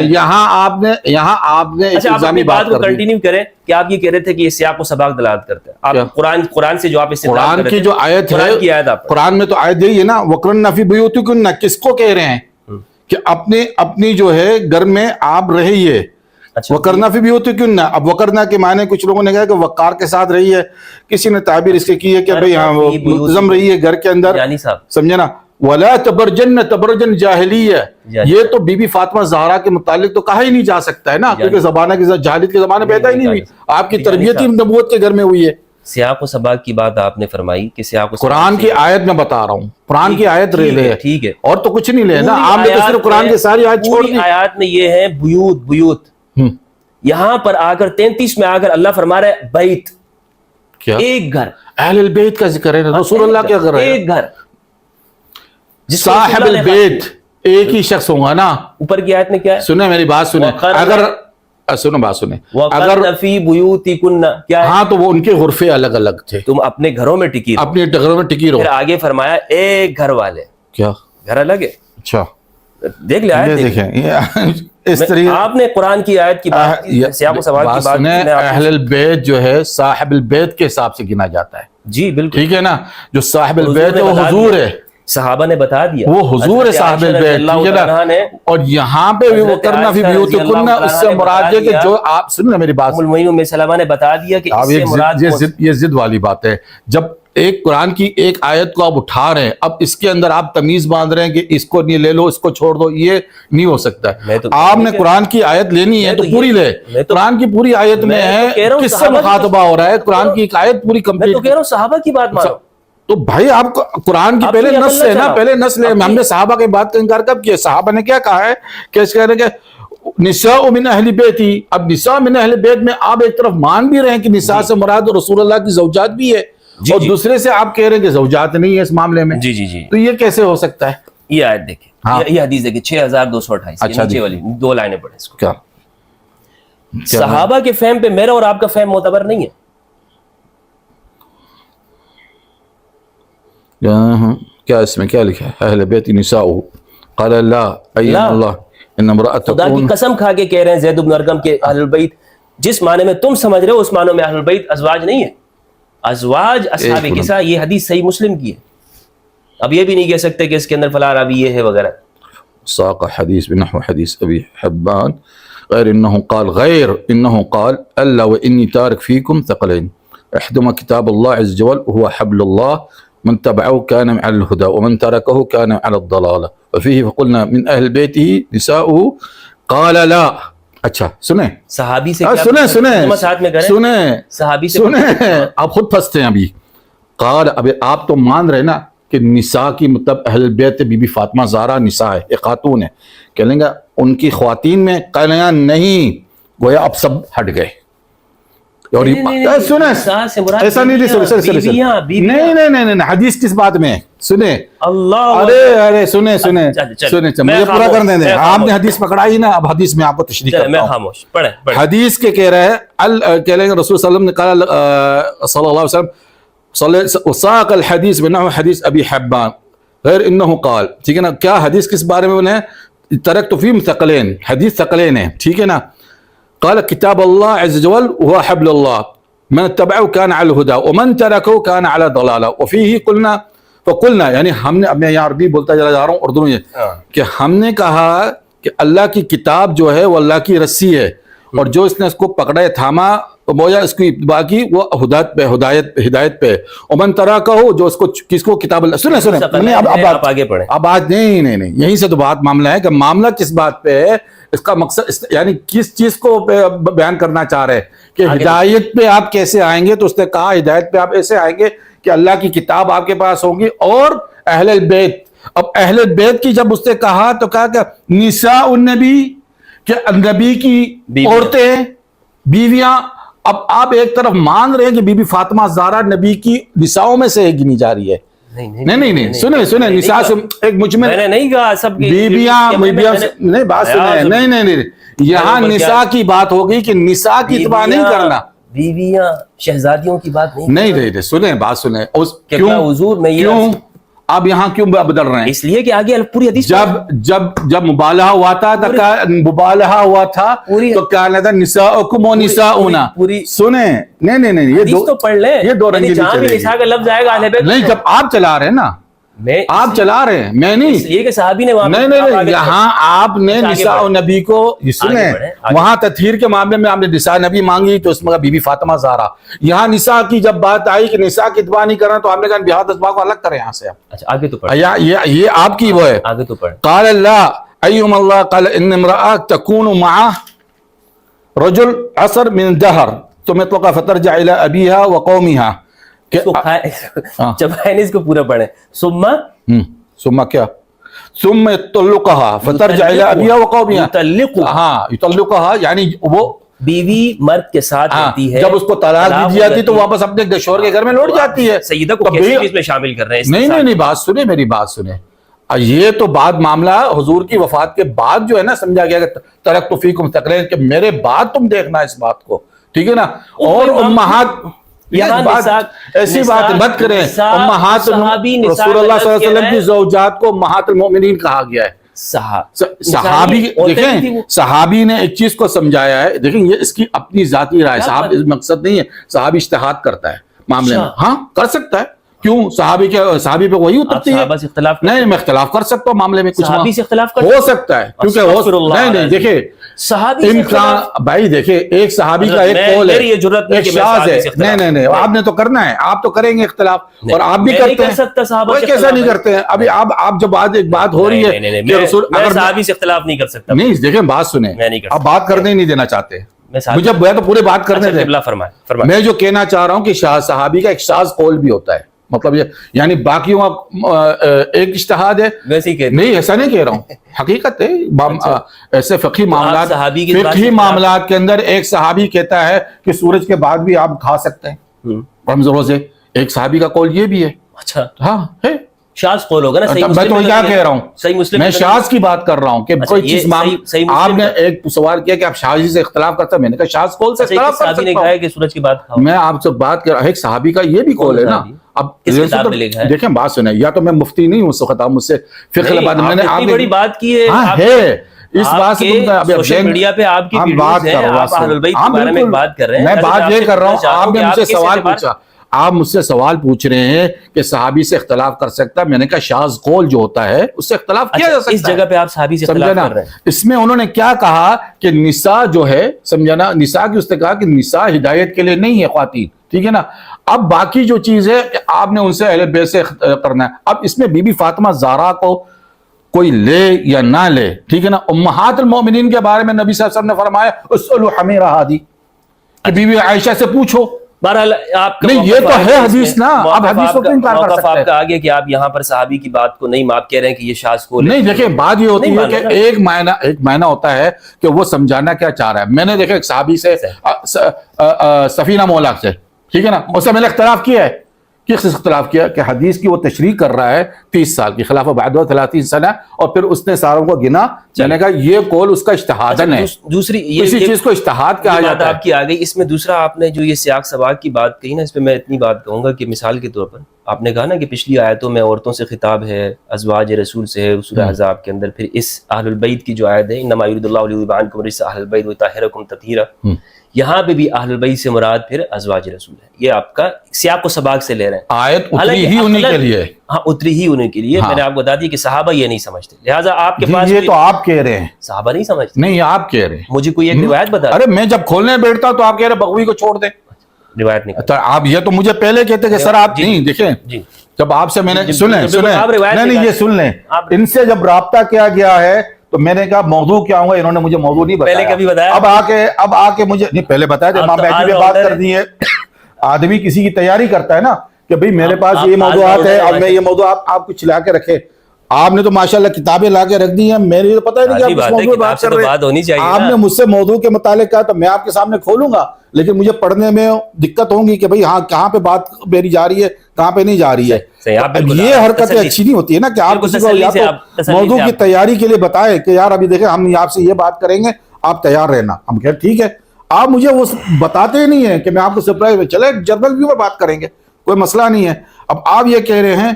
Speaker 1: یہاں آپ نے ایک
Speaker 2: اچھا آپ
Speaker 1: الزامی
Speaker 2: اپنی بات کو
Speaker 1: کر دی.
Speaker 2: کنٹینیو کریں کہ آپ یہ کہہ رہے تھے کہ یہ سیاق و سباق دلالت کرتا ہے. آپ قرآن سے جو آپ استدلال
Speaker 1: قرآن
Speaker 2: کر رہے
Speaker 1: کی
Speaker 2: تھے،
Speaker 1: جو آیت
Speaker 2: قرآن کی
Speaker 1: ہے،
Speaker 2: آیت آپ
Speaker 1: قرآن میں تو آیت یہی ہے نا، وَقْرَنَّ فِي بُيُوتِكُنَّ، کس کو کہہ رہے ہیں کہ اپنی جو ہے گھر میں آپ رہیے. وَقَرْنَ فِي بُيُوتِكُنَّ، اب وقرنا کے معنی کچھ لوگوں نے کہا کہ وقار کے ساتھ رہی ہے، کسی نے تعبیر اس کے کی ہے کہ بھئی ہاں وہ منتظم رہی ہے گھر کے اندر،
Speaker 2: یعنی صاحب
Speaker 1: سمجھے نا. وَلَا تَبَرْجَنَّ تَبَرْجًا جَاهِلِيَّةً، یہ تو بی بی فاطمہ زہرا کے متعلق تو کہا ہی نہیں جا سکتا ہے نا، کیونکہ زمانہ کی جاہلیت کے زمانے پیدا ہی نہیں ہوئی، آپ کی تربیت ہی نبوت کے گھر میں ہوئی ہے.
Speaker 2: سیاق و سباق کی بات آپ نے فرمائی کہ سیاق و سباق
Speaker 1: قرآن کی آیت میں بتا رہا ہوں، قرآن کی آیت لے
Speaker 2: ٹھیک ہے،
Speaker 1: اور تو کچھ نہیں لے نا. آپ نے تو صرف قرآن کی ساری آیت چھوڑ دی.
Speaker 2: آیات میں یہ ہے بیوت، یہاں پر آ کر 33 میں آ کر اللہ فرما رہا ہے بیت،
Speaker 1: کیا
Speaker 2: ایک گھر.
Speaker 1: اہل البیت کا ذکر ہے، رسول اللہ کیا کر رہے ہیں؟
Speaker 2: ایک گھر،
Speaker 1: صاحب البیت ایک ہی شخص ہوگا نا.
Speaker 2: اوپر کی آیت میں کیا ہے؟
Speaker 1: سنیں میری بات سنیں، اگر بات سنیں،
Speaker 2: وَقَرْنَ فِي بُيُوتِكُنَّ، کیا ہے؟
Speaker 1: ہاں تو وہ ان کے غرفے الگ الگ تھے،
Speaker 2: تم اپنے گھروں میں ٹکی رہو.
Speaker 1: اپنے گھروں میں ٹکی رہو.
Speaker 2: پھر آگے فرمایا ایک گھر والے،
Speaker 1: کیا
Speaker 2: گھر الگ ہے.
Speaker 1: اچھا
Speaker 2: دیکھ لیا
Speaker 1: یہ دیکھیں اس طریقے
Speaker 2: آپ نے قرآن کی آیت کی بات کی، سیاق و سباق کی بات کی.
Speaker 1: اہل البیت جو ہے صاحب البیت کے حساب سے گنا جاتا ہے.
Speaker 2: جی بالکل
Speaker 1: ٹھیک ہے نا، جو صاحب البیت ہے وہ حضور ہے،
Speaker 2: صحابہ نے بتا دیا،
Speaker 1: وہ حضور ہے صاحب البیت. ٹھیک ہے نا، اور یہاں پہ بھی وہ کرنا فی بیوتکن، اس سے مراد ہے کہ جو آپ سنیں میری بات،
Speaker 2: ام المؤمنین ام سلمہ نے بتا دیا کہ اس سے مراد
Speaker 1: یہ ضد والی بات ہے. جب ایک قرآن کی ایک آیت کو آپ اٹھا رہے ہیں، اب اس کے اندر آپ تمیز باندھ رہے ہیں کہ اس کو نہیں لے لو، اس کو چھوڑ دو، یہ نہیں ہو سکتا. آپ نے قرآن کی آیت لینی ہے تو پوری لے. قرآن کی پوری آیت میں ہے، کس سے مخاطبہ ہو رہا ہے؟ قرآن کی ایک آیت پوری
Speaker 2: میں تو
Speaker 1: کمپلیٹ.
Speaker 2: کہہ رہا ہوں صحابہ کی بات مانو.
Speaker 1: تو بھائی آپ قرآن کی پہلے نص ہے نا، پہلے نص لے. ہم نے صحابہ کی بات کا انکار کب کیا؟ صحابہ نے کیا کہا ہے کہ اس کہہ رہے کہ نساء من اہل بیتی. اب نساء من اہل بیت میں آپ ایک طرف مان بھی رہے ہیں کہ نساء سے مراد رسول اللہ کی زوجات بھی ہے، اور دوسرے سے آپ کہہ رہے ہیں کہ زوجات نہیں ہے اس معاملے میں.
Speaker 2: جی جی جی،
Speaker 1: تو یہ کیسے ہو سکتا ہے؟
Speaker 2: یہ آیت دیکھیں، یہ حدیث دیکھیں 6228، نیچے والی 2 لائنیں پڑھیں اس کو.
Speaker 1: کیا
Speaker 2: صحابہ کے فہم پہ میرا اور آپ کا فہم معتبر نہیں ہے.
Speaker 1: کیا اس میں کیا لکھا ہے؟ اہل بیت نساء قال لا ایم اللہ ان امرأۃ
Speaker 2: خدا کی قسم کھا کے کہہ رہے ہیں زید بن ارقم کے اہل البیت جس معنی میں تم سمجھ رہے ہو اس معنی میں اہل البیت ازواج نہیں ہے. ازواج اصحاب کسا، یہ حدیث صحیح مسلم کی ہے. اب یہ بھی نہیں کہہ سکتے کہ اس کے اندر فلاں راوی یہ ہے وغیرہ.
Speaker 1: ساق حدیث بنحو حدیث ابی حبان غیر انه قال الا واني تارك فيكم ثقلين احدهما كتاب الله عز وجل وهو حبل الله من تبعه كان على الهدى ومن تركه كان على الضلالة وفيه فقلنا من اهل بيته نساؤه قال لا. اچھا سنیں
Speaker 2: صحابی سے
Speaker 1: سنیں
Speaker 2: صحابی سے
Speaker 1: آپ خود پھنستے ہیں ابھی. قال اب آپ تو مان رہے نا کہ نساء کی مطلب اہل بیت بی بی فاطمہ زہرا نساء ہے، ایک خاتون ہے. کہہ لیں گا ان کی خواتین میں قلیا نہیں، گویا اب سب ہٹ گئے. اور سنیں ایسا نہیں، حدیث کس بات میں سنیں. ارے سنیں مجھے پورا کر دیں. آپ نے حدیث پکڑا ہی نا، اب حدیث میں آپ کو تشریح کرتا ہوں. حدیث کے کہہ رہے ہیں کہہ لیں گے رسول صلی اللہ علیہ وسلم نے قال صلی اللہ علیہ وسلم وساق الحدیث بنحو حدیث ابی حبان غیر انه قال. ٹھیک ہے نا، کیا حدیث کس بارے میں انہیں ترکت فیہم ثقلین، حدیث ثقلین ہے. ٹھیک ہے نا، قال کتاب اللہ عز وجل وهو حبل اللہ من اتبعه كان على الهدى ومن تركه كان على ضلالة وفيه قلنا فقلنا، یعنی ہم نے، اب میں یہاں عربی بولتا چلا جا رہا ہوں اردو میں، کہ ہم نے کہا کہ اللہ کی کتاب جو ہے وہ اللہ کی رسی ہے، اور جو اس نے اس کو پکڑا تھاما مویا اس کی اتباع کی وہ ہدایت پہ. ومن ترکه، جو اس کو کس کو کتاب اللہ. سنیں اب
Speaker 2: آگے پڑھیں.
Speaker 1: اب آج نہیں یہیں سے تو بات معاملہ ہے کہ معاملہ کس بات پہ ہے، اس کا مقصد یعنی کس چیز کو بیان کرنا چاہ رہے ہیں کہ ہدایت پہ آپ کیسے آئیں گے. تو اس نے کہا ہدایت پہ آپ ایسے آئیں گے کہ اللہ کی کتاب آپ کے پاس ہوگی اور اہل البیت. اب اہل البیت کی جب اس نے کہا تو کہا کہ نساء النبی، کہ نبی کی عورتیں بیویاں. اب آپ ایک طرف مان رہے ہیں کہ بی بی فاطمہ زہرا نبی کی نساؤں میں سے گنی جا رہی ہے، نہیں سنیں نساء سے ایک مجمل
Speaker 2: میں نے نہیں کہا سب کی
Speaker 1: بیویاں نہیں بات سنیں نہیں یہاں نساء کی بات ہوگی کہ نساء کی اتباع نہیں کرنا,
Speaker 2: بیویاں شہزادیوں کی بات
Speaker 1: نہیں سنیں بات سنیں
Speaker 2: حضور میں یہ
Speaker 1: کیوں اب یہاں کیوں بدل رہے ہیں؟
Speaker 2: اس لیے کہ آگے پوری حدیث
Speaker 1: جب مبالغہ ہوا تھا تو کیا تھا نساؤکم و نساؤنا. سنیں نہیں
Speaker 2: حدیث تو پڑھ لیں,
Speaker 1: یہ دو رنگی
Speaker 2: جہاں بھی نساء کا لفظ آئے گا اہل بیت
Speaker 1: نہیں, جب آپ چلا رہے ہیں نا آپ چلا رہے ہیں میں نہیں,
Speaker 2: یہ کہ صحابی نے
Speaker 1: نہیں یہاں آپ نے نساء نبی کو سنیں وہاں تطہیر کے معاملے میں آپ نے نساء نبی مانگی تو اس میں بی بی فاطمہ زہرا. یہاں نساء کی جب بات آئی کہ نساء کی اتباع نہیں کرنا تو آپ نے کہا بہاد اتباع کو الگ کریں یہاں سے.
Speaker 2: اچھا آگے تو پڑھ,
Speaker 1: یہ آپ کی وہ ہے.
Speaker 2: آگے تو پڑھ.
Speaker 1: قال اللہ ایہم اللہ قال ان امرأة تکون مع رجل عصر من الدہر ثم يطلق فترجع الى ابیہا وقومها.
Speaker 2: جب اس کو پورا پڑھیں
Speaker 1: ثم کیا ثم يطلقها فترجع الى ابيها وقومها. ہاں يطلقها یعنی وہ
Speaker 2: بیوی مرد کے ساتھ رہتی ہے,
Speaker 1: جب اس کو طلاق دی جاتی تو واپس اپنے شوہر کے گھر میں لوٹ جاتی ہے.
Speaker 2: سیدہ کو کیسے اس میں شامل کر رہے ہیں؟
Speaker 1: نہیں بات سنیں میری بات سنیں. یہ تو بعد معاملہ حضور کی وفات کے بعد جو ہے نا سمجھا گیا کہ ترکت فیکم ثقلین کہ میرے بعد تم دیکھنا اس بات کو, ٹھیک ہے نا. اور امہات ایسی بات مت کریں, امہات رسول اللہ صلی اللہ علیہ وسلم کی زوجات کو امہات المؤمنین کہا گیا ہے. صحابی دیکھیں صحابی نے ایک چیز کو سمجھایا ہے, دیکھیں یہ اس کی اپنی ذاتی رائے, صحابی مقصد نہیں ہے, صحابی اجتہاد کرتا ہے معاملے میں, ہاں کر سکتا ہے. کیوں صحابی پہ وہی اترتی ہے. نہیں میں اختلاف کر سکتا ہوں معاملے میں, کچھ
Speaker 2: صحابی سے اختلاف
Speaker 1: ہو سکتا ہے کیونکہ نہیں دیکھیں
Speaker 2: صحابی
Speaker 1: بھائی دیکھیں ایک صحابی کا ایک قول ہے, ایک شاذ ہے. نہیں آپ نے تو کرنا ہے, آپ تو کریں گے اختلاف اور آپ بھی کرتے ہیں. کوئی کیسا نہیں کرتے ہیں. ابھی آپ جب ایک بات ہو رہی ہے کہ رسول
Speaker 2: اگر صحابی سے اختلاف نہیں کر سکتا.
Speaker 1: نہیں دیکھیں بات سنیں, آپ بات کرنے ہی نہیں دینا چاہتے, مجھے تو پورے بات کرنے دیں. میں جو کہنا چاہ رہا ہوں کہ صحابی کا ایک شاذ قول بھی ہوتا ہے, مطلب یہ یعنی باقیوں ایک اجتہاد ہے, نہیں ایسا نہیں کہہ رہا ہوں, حقیقت ہے. ایسے فقہی معاملات کے اندر ایک صحابی کہتا ہے کہ سورج کے بعد بھی آپ کھا سکتے ہیں رمض روزے, ایک صحابی کا قول یہ بھی ہے.
Speaker 2: اچھا
Speaker 1: ہاں ہے
Speaker 2: شاذ قول ہوگا نا.
Speaker 1: میں تو کیا کہہ رہا ہوں, میں شاذ کی بات کر رہا ہوں کہ کوئی چیز آپ نے ایک سوال کیا کہ آپ شاذی سے اختلاف کرتے ہیں, میں نے کہا شاذ قول سے اختلاف کر سکتا ہوں.
Speaker 2: کہ سورج کی بات
Speaker 1: میں آپ سے بات کر رہا ہوں, ایک صحابی کا یہ بھی قول ہے نا. اب دیکھیں بات سنیں, یا تو میں مفتی نہیں ہوں اس وقت, مجھ سے فقہ میں نے
Speaker 2: آپ بڑی بات کی
Speaker 1: ہے اس بات سے
Speaker 2: سوشل میڈیا پہ آپ کی ویڈیوز ہیں, آپ اہل البیت کے بارے میں بات کر رہے ہیں.
Speaker 1: میں بات یہ کر رہا ہوں, آپ نے مجھ سے سوال پوچھا, آپ مجھ سے سوال پوچھ رہے ہیں کہ صحابی سے اختلاف کر سکتا ہے, میں نے کہا شاذ قول جو ہوتا ہے اس سے اختلاف کیا جا سکتا ہے.
Speaker 2: اس جگہ پہ آپ صحابی سے اختلاف کر رہے ہیں.
Speaker 1: اس میں انہوں نے کیا کہا کہ نساء جو ہے سمجھانا, نساء کی اس نے کہا کہ نساء ہدایت کے لیے نہیں ہے خواتین, ٹھیک ہے نا. اب باقی جو چیز ہے کہ آپ نے ان سے اہل بیت سے کرنا ہے. اب اس میں بی بی فاطمہ زہرا کو کوئی لے یا نہ لے, ٹھیک ہے نا, امہات المؤمنین کے بارے میں نبی صلی اللہ علیہ وسلم نے فرمایا اسألوا حمیرہ ہادی, کہ بی بی عائشہ سے پوچھو.
Speaker 2: بہرحال آپ
Speaker 1: نہیں یہ تو ہے حدیث نا, آپ حدیث کو انکار کر سکتے ہیں.
Speaker 2: آپ کا آگے کہ آپ یہاں پر صحابی کی بات کو نہیں, آپ کہہ رہے ہیں کہ یہ شاذ قول ہے.
Speaker 1: نہیں دیکھیں بات یہ ہوتی ہے کہ ایک معنی ہوتا ہے کہ وہ سمجھانا کیا چاہ رہا ہے. میں نے دیکھا ایک صحابی سے سفینہ مولا سے, ٹھیک ہے نا, اس سے میں نے اختلاف کیا ہے. کس اختلاف کیا کہ حدیث کی وہ تشریح کر رہا ہے 30 سال کی, خلافہ بعد 30 سنہ, اور پھر اس نے ساروں کو گنا. میں نے کہا یہ قول اس کا اجتہادن ہے.
Speaker 2: دوسری
Speaker 1: کسی چیز کو اجتہاد کہا جاتا ہے.
Speaker 2: آپ کی آ گئی اس میں. دوسرا آپ نے جو یہ سیاق سباق کی بات کہی نا, اس پہ میں اتنی بات کہوں گا کہ مثال کے طور پر آپ نے کہا نا کہ پچھلی آیتوں میں عورتوں سے خطاب ہے, ازواج رسول سے ہے سورہ احزاب کے اندر, پھر اس اہل البیت کی جو آیت ہے انما یرید اللہ لیذھب عنکم الرجس اہل البیت ویطہرکم تطہیرا, یہاں پہ بھی اہل البیت سے مراد پھر ازواج رسول ہے. یہ آپ کا سیاق و سباق سے لے رہے ہیں.
Speaker 1: آیت اتری ہی انہی کے لیے,
Speaker 2: ہاں اتری ہی انہی کے لیے. میں نے آپ کو بتا دیا کہ صحابہ یہ نہیں سمجھتے, لہٰذا آپ کے پاس
Speaker 1: یہ تو آپ کہہ رہے ہیں
Speaker 2: صحابہ نہیں سمجھتے.
Speaker 1: نہیں آپ کہہ رہے ہیں,
Speaker 2: مجھے کوئی ایک روایت بتا.
Speaker 1: ارے میں جب کھولنے بیٹھتا ہوں تو آپ کہہ رہے بغوی کو چھوڑ دیں,
Speaker 2: روایت نہیں.
Speaker 1: آپ یہ تو مجھے پہلے کہتے کہ سر آپ نہیں دیکھیں, جب آپ سے میں نے سنیں نہیں یہ سن لیں, ان سے جب رابطہ کیا گیا ہے تو میں نے کہا موضوع کیا ہوں گا, انہوں نے مجھے موضوع نہیں بتایا.
Speaker 2: پہلے کبھی بتایا؟
Speaker 1: اب آ کے مجھے نہیں پہلے بتایا تھا. امام مہدی پہ بات کر دی ہے. آدمی کسی کی تیاری کرتا ہے نا کہ بھئی میرے پاس یہ موضوعات ہے, اب میں یہ موضوع آپ کچھ لا کے رکھے. آپ نے تو ماشاءاللہ کتابیں لا کے رکھ دی ہیں, میرے تو پتہ ہی نہیں کہ آپ کس موضوع پہ بات کر رہے ہیں. آپ نے مجھ سے موضوع کے متعلق کہا تو میں آپ کے سامنے کھولوں گا, لیکن مجھے پڑھنے میں دقت ہوں گی کہ بھئی ہاں کہاں پہ بات میری جا رہی ہے, کہاں پہ نہیں جا رہی ہے. یہ حرکتیں اچھی نہیں ہوتی ہے نا کہ آپ کسی کو یا تو موضوع کی تیاری کے لیے بتائیں کہ یار ابھی دیکھیں ہم آپ سے یہ بات کریں گے, آپ تیار رہنا. ہم کہہ ٹھیک ہے, آپ مجھے وہ بتاتے ہی نہیں ہیں کہ میں آپ کو سرپرائز میں چلے جنرل ویو میں بات کریں گے, کوئی مسئلہ نہیں ہے. اب آپ یہ کہہ رہے ہیں,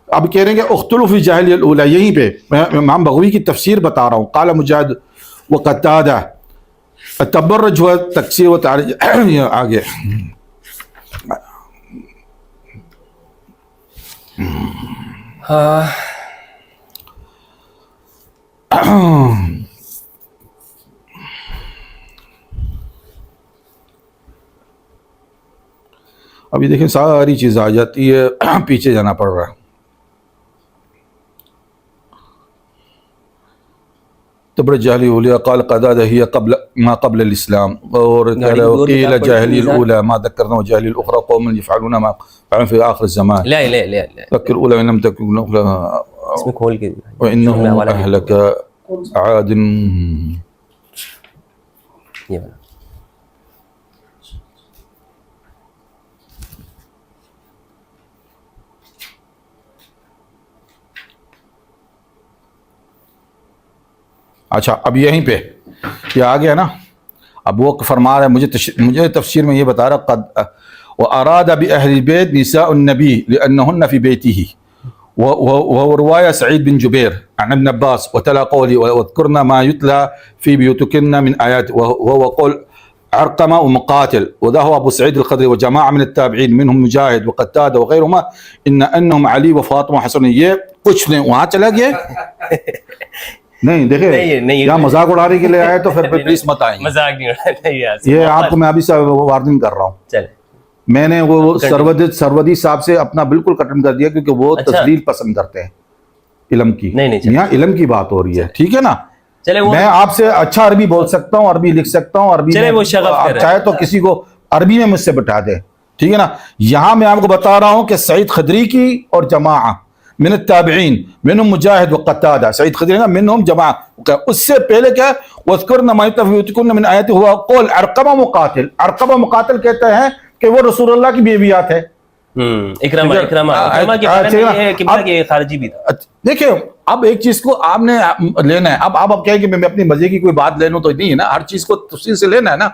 Speaker 1: اب کہہ رہے ہیں کہ اختلف فی الجاہلیہ الاولی, یہیں پہ میں امام بغوی کی تفسیر بتا رہا ہوں. قال مجاہد وقتادہ التبرج ہوا تکسیر و تعریج. آگے ابھی دیکھیں ساری چیز آ جاتی ہے, پیچھے جانا پڑ رہا ہے. تبرج جاہلی اولیاء قال قتادہ هي قبل ما قبل الاسلام, اور قیل جاہلی الاولى ما ذکرنا جاہلی الاخرى قوم يفعلون ما فعلوا في اخر الزمان.
Speaker 2: لا لا لا
Speaker 1: ذکر الاولى ان لم تكن
Speaker 2: اس میں کھول کے
Speaker 1: وانه اهلك عاد.
Speaker 2: یہ والا
Speaker 1: اچھا اب یہیں پہ یہ آ گیا نا. اب وہ فرما رہا ہے, مجھے تفسیر میں یہ بتا رہا قد واراد باہل البيت نساء النبي لانهن في بيته, وهو روايه سعيد بن جبير عن ابن عباس وتلا قولي واذكرن ما يتلى في بيوتكن من آيات, وهو قول عرقمة ومقاتل, وذا هو ابو سعيد الخدري وجماعه من التابعين منهم مجاهد وقتادة وغيرهما انهم علي وفاطمه وحسن. یہ کچھ نہیں وہاں چلا گیا نہیں. دیکھیں یہاں مذاق اڑانے کے لیے آئے تو پھر پلیز مت آئیں.
Speaker 2: مذاق نہیں اڑانا,
Speaker 1: یہ آپ کو میں ابھی سے وارننگ کر رہا ہوں.
Speaker 2: چلے
Speaker 1: میں نے وہ سرودی صاحب سے اپنا بالکل ختم کر دیا کیونکہ وہ تسلیل پسند کرتے ہیں علم کی. یہاں علم کی بات ہو رہی ہے, ٹھیک ہے نا. میں آپ سے اچھا عربی بول سکتا ہوں, عربی لکھ سکتا ہوں, عربی آپ چاہے تو کسی کو عربی میں مجھ سے بٹھا دیں, ٹھیک ہے نا. یہاں میں آپ کو بتا رہا ہوں کہ سعید خدری کی اور جماعہ من التابعین منهم مجاہد وقتادہ, سعید خدری نا منهم جماعہ, اس سے پہلے کیا وَاذْكُرْنَ مَا يُتْلَى فِي بُيُوتِكُنَّ مِنْ آیَاتِهِ هُوَ قول عرقمہ مقاتل. عرقمہ مقاتل کہتے ہیں کہ وہ رسول اللہ کی بیویات ہے.
Speaker 2: اکرمہ کے بارے میں یہ قبلہ کے خارجی بھی تھا.
Speaker 1: دیکھیں اب ایک چیز کو آپ نے لینا ہے. اب آپ کہیں کہ میں اپنی مزے کی کوئی بات لے لوں تو نہیں ہے نا, ہر چیز کو تفصیل سے لینا ہے نا.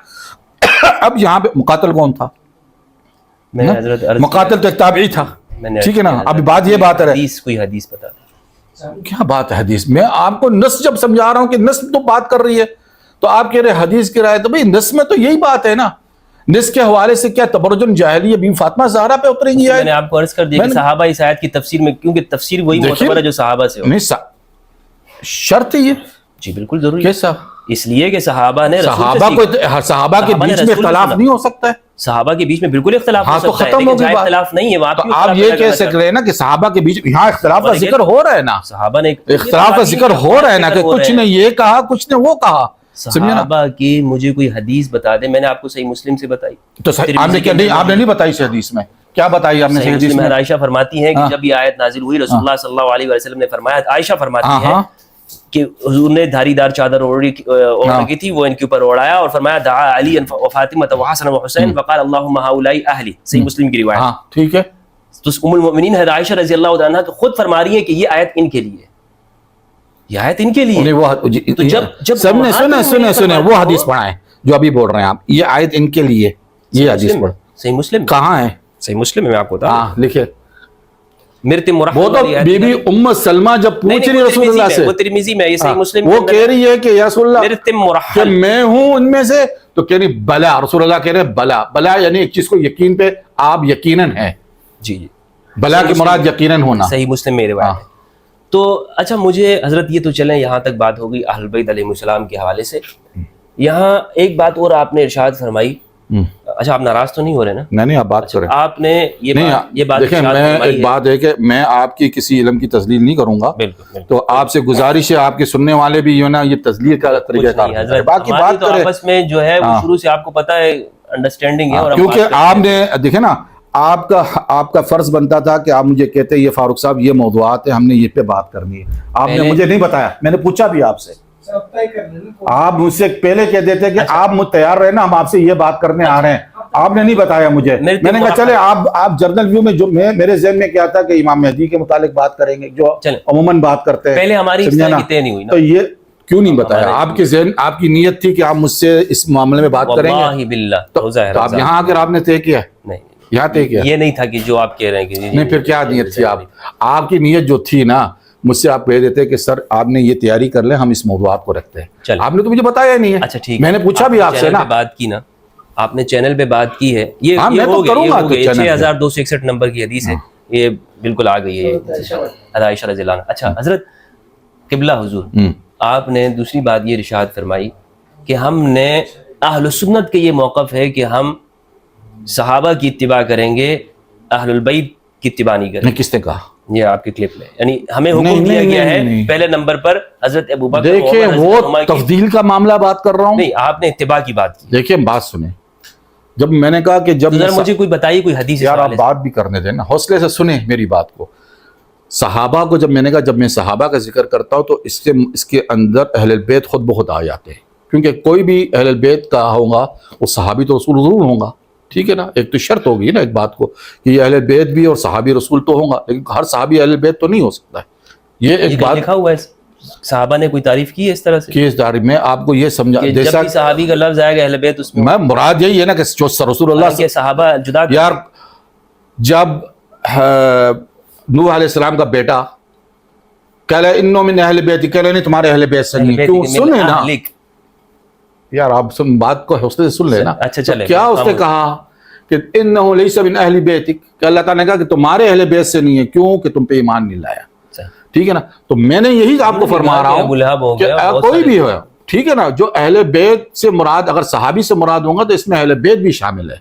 Speaker 1: اب یہاں پہ مقاتل کون تھا؟ مقاتل تو ایک تابعی تھا, ٹھیک ہے نا. ابھی بات یہ بات ہے,
Speaker 2: کوئی حدیث بتا
Speaker 1: کیا بات ہے حدیث میں آپ کو نص جب سمجھا رہا ہوں کہ نص تو بات کر رہی ہے تو آپ کہہ رہے حدیث کی رائے, تو بھئی نص میں تو یہی بات ہے نا. نص کے حوالے سے کیا تبرج الجاہلیہ بی فاطمہ زہرا پہ اترے گی؟
Speaker 2: میں نے آپ کو عرض کر دیا کہ صحابہ اس آیت کی تفسیر میں, کیونکہ تفسیر وہی معتبر ہے جو صحابہ سے ہو.
Speaker 1: نہیں شرط ہے یہ,
Speaker 2: جی بالکل ضروری.
Speaker 1: کیسا؟ اس
Speaker 2: لیے کہ صحابہ نے
Speaker 1: صحابہ کے بیچ میں اختلاف نہیں ہو سکتا ہے.
Speaker 2: صحابہ کے بیچ میں بالکل اختلاف ہو سکتا ہے,
Speaker 1: ختم ہو گئی بات.
Speaker 2: اختلاف نہیں ہے.
Speaker 1: تو آپ یہ کہہ سک رہے ہیں نا کہ صحابہ کے بیچ یہاں اختلاف کا ذکر ہو رہا ہے نا,
Speaker 2: صحابہ نے
Speaker 1: اختلاف کا ذکر ہو رہا ہے نا, کہ کچھ نے یہ کہا کچھ نے وہ کہا.
Speaker 2: صحابہ کی مجھے کوئی حدیث بتا دے. میں نے آپ کو صحیح مسلم سے بتائی.
Speaker 1: تو آپ نے نہیں بتائی صحیح حدیث میں, کیا بتائی آپ نے صحیح حدیث میں؟
Speaker 2: عائشہ فرماتی ہیں کہ جب یہ آیت نازل ہوئی رسول اللہ صلی اللہ علیہ وسلم نے فرمایا, عائشہ فرماتی ہیں کہ حضور نے دھاری دار چادر اوڑھ رکھی تھی, وہ ان کے اوپر اوڑھایا اور فرمایا دعا علی و فاطمہ و حسن و حسین وقال اللہم ہؤلاء اہلی. صحیح مسلم کی روایت,
Speaker 1: ٹھیک ہے.
Speaker 2: تو ام المؤمنین حضرت عائشہ رضی اللہ عنہا تو خود فرما رہی ہیں کہ یہ آیت ان کے لیے, یہ آیت ان کے لیے.
Speaker 1: تو جب سنے وہ حدیث پڑھائیں جو ابھی بول رہے ہیں آپ, یہ آیت ان کے لیے, یہ حدیث پڑھ.
Speaker 2: صحیح مسلم
Speaker 1: کہاں ہے؟
Speaker 2: صحیح مسلم میں آپ کو بتا
Speaker 1: لکھے.
Speaker 2: وہ
Speaker 1: تو بی بی ام سلمہ جب پوچھ رہی رسول اللہ سے,
Speaker 2: وہ ترمذی میں, یہ صحیح مسلم,
Speaker 1: وہ کہہ رہی ہے کہ یا رسول اللہ کہ میں ہوں ان میں سے, تو کہہ رہی بلا. رسول اللہ کہہ رہے بلا. بلا یعنی ایک چیز کو یقین پہ آپ یقیناً ہیں.
Speaker 2: جی
Speaker 1: بلا کی مراد یقیناً ہونا.
Speaker 2: صحیح مسلم میں روایت ہے. تو اچھا مجھے حضرت یہ تو چلیں, یہاں تک بات ہو گئی اہل بیت علیہ السلام کے حوالے سے. یہاں ایک بات اور آپ نے ارشاد فرمائی. اچھا آپ ناراض تو نہیں ہو رہے نا؟
Speaker 1: نہیں آپ بات کریں.
Speaker 2: آپ نے یہ بات
Speaker 1: دیکھیں, میں ایک بات ہے کہ میں آپ کی کسی علم کی تذلیل نہیں کروں گا. تو آپ سے گزارش ہے, آپ کے سننے والے بھی جو نا یہ تذلیل کا طریقہ کار, باقی بات کریں.
Speaker 2: آپس میں جو ہے وہ شروع سے آپ کو پتہ ہے انڈرسٹینڈنگ ہے.
Speaker 1: کیونکہ آپ نے دیکھیں نا,
Speaker 3: آپ کا فرض بنتا تھا کہ آپ مجھے کہتے یہ فاروق صاحب یہ موضوعات ہیں، ہم نے یہ پہ بات کرنی ہے، آپ نے مجھے نہیں بتایا، میں نے پوچھا بھی آپ سے، آپ مجھ سے پہلے کہہ دیتے کہ آپ مجھ تیار رہے نا، ہم آپ سے یہ بات کرنے آ رہے ہیں، آپ نے نہیں بتایا مجھے، میں نے کہا چلے آپ جرنل ویو میں جو میرے ذہن میں کیا تھا کہ امام مہدی کے متعلق بات کریں گے جو عموماً بات کرتے ہیں،
Speaker 2: پہلے ہماری اس طرح کی طے نہیں ہوئی نا،
Speaker 3: تو یہ کیوں نہیں بتایا؟ آپ کے ذہن، آپ کی نیت تھی کہ آپ مجھ سے اس معاملے میں بات کریں گے،
Speaker 2: واللہ باللہ
Speaker 3: تو آپ یہاں آ کر آپ نے طے کیا؟
Speaker 2: نہیں،
Speaker 3: یہاں طے کیا؟
Speaker 2: یہ نہیں تھا کہ جو آپ کہہ رہے ہیں کہ
Speaker 3: نہیں، پھر کیا نیت تھی آپ کی نیت جو تھی نا، مجھ سے آپ کہہ دیتے کہ سر آپ نے یہ تیاری کر لیں، ہم اس موضوعات کو رکھتے ہیں، آپ نے تو مجھے بتایا ہی نہیں ہے۔
Speaker 2: اچھا ٹھیک،
Speaker 3: میں نے پوچھا بھی آپ سے نا،
Speaker 2: بات کی نا، آپ نے چینل پہ بات کی ہے، یہ
Speaker 3: میں تو کروں گا، تو
Speaker 2: 6261 نمبر کی حدیث ہے، یہ بالکل آ گئی ہے عائشہ رضی اللہ عنہا۔ اچھا حضرت قبلہ حضور، آپ نے دوسری بات یہ ارشاد فرمائی کہ ہم نے اہل سنت کے یہ موقف ہے کہ ہم صحابہ کی اتباع کریں گے، اہل البیت کی اتباع نہیں کریں گے۔
Speaker 3: کس نے کہا؟
Speaker 2: یہ آپ کے کلپ میں، یعنی ہمیں حکم دیا گیا ہے پہلے نمبر پر حضرت ابوبکر،
Speaker 3: دیکھیں وہ تفضیل کا معاملہ بات کر رہا ہوں،
Speaker 2: نہیں آپ نے اتباع کی بات کی۔
Speaker 3: دیکھیں بات سنیں، جب میں نے کہا کہ جب
Speaker 2: مجھے کوئی بتائیے کوئی حدیث،
Speaker 3: یار آپ بات بھی کرنے دیں نا، حوصلے سے سنیں میری بات کو۔ صحابہ کو جب میں نے کہا، جب میں صحابہ کا ذکر کرتا ہوں تو اس کے اندر اہل البیت خود بخود آ جاتے ہیں، کیونکہ کوئی بھی اہل البیت کا ہوگا وہ صحابی تو رسول ضرور ہوگا، ٹھیک ہے نا، ایک تو شرط ہوگی نا ایک بات کو کہ یہ اہل البیت بھی اور صحابی رسول تو ہوگا، لیکن ہر صحابی اہل البیت تو نہیں ہو سکتا ہے۔ یہ ایک بات
Speaker 2: لکھا ہوا ہے، صحابہ نے کوئی تعریف کی ہے اس طرح سے
Speaker 3: کہ اس داری میں آپ کو یہ سمجھا،
Speaker 2: جب بھی صحابی کا لفظ آئے گا اہل بیت، اس
Speaker 3: میں مراد یہی ہے نا کہ جو رسول اللہ
Speaker 2: کے صحابہ جدا،
Speaker 3: یار جب نوح علیہ السلام کا بیٹا کہہ رہے انہوں من اہل بیت، کہہ رہے نہیں تمہارے اہل بیت سے نہیں، کیوں؟ سنیں نا یار، آپ بات کو حوصلے سے سن لیں نا۔
Speaker 2: اچھا چلے،
Speaker 3: کیا اس نے کہا کہ انہو لیس من اہل بیتک، کہ اللہ تعالیٰ نے کہا کہ تمہارے اہل بیت سے نہیں ہے، کیوں کہ تم پہ ایمان نہیں لایا، ٹھیک ہے نا؟ تو میں نے یہی آپ کو فرما رہا ہوں کہ کوئی بھی ہو، ٹھیک ہے نا، جو اہل بیت سے مراد اگر صحابی سے مراد ہوں گا تو اس میں اہل بیت بھی شامل ہے،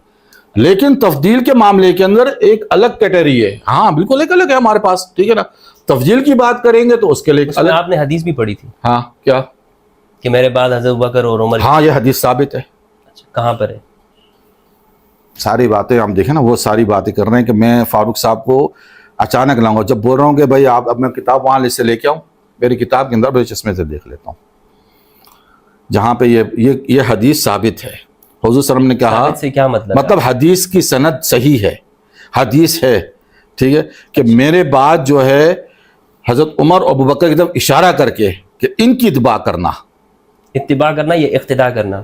Speaker 3: لیکن تفضیل کے معاملے کے اندر ایک الگ کیٹیگری ہے، ہاں بالکل ایک الگ ہے ہمارے پاس، ٹھیک ہے نا۔ تفضیل کی بات کریں گے تو اس کے لیے الگ۔
Speaker 2: آپ نے حدیث بھی پڑھی تھی،
Speaker 3: ہاں کیا؟
Speaker 2: کہ میرے بعد حضرت ابوبکر اور عمر،
Speaker 3: ہاں یہ حدیث ثابت ہے۔
Speaker 2: کہاں پر ہے؟
Speaker 3: ساری باتیں ہم دیکھیں نا، وہ ساری باتیں کر رہے ہیں کہ میں فاروق صاحب کو اچانک لاؤں گا، جب بول رہا ہوں کہ بھائی آپ اب میں کتاب وہاں سے لے کے آؤں، میری کتاب کے اندر میرے چشمے سے دیکھ لیتا ہوں جہاں پہ یہ حدیث ثابت ہے۔ حضور صلی اللہ علیہ وسلم نے کہا،
Speaker 2: سے کیا
Speaker 3: مطلب حدیث کی سند صحیح ہے، حدیث ہے، ٹھیک ہے، کہ میرے بعد جو ہے حضرت عمر اور ابوبکر کی طرف اشارہ کر کے کہ ان کی اتباع کرنا
Speaker 2: یا اقتداء کرنا،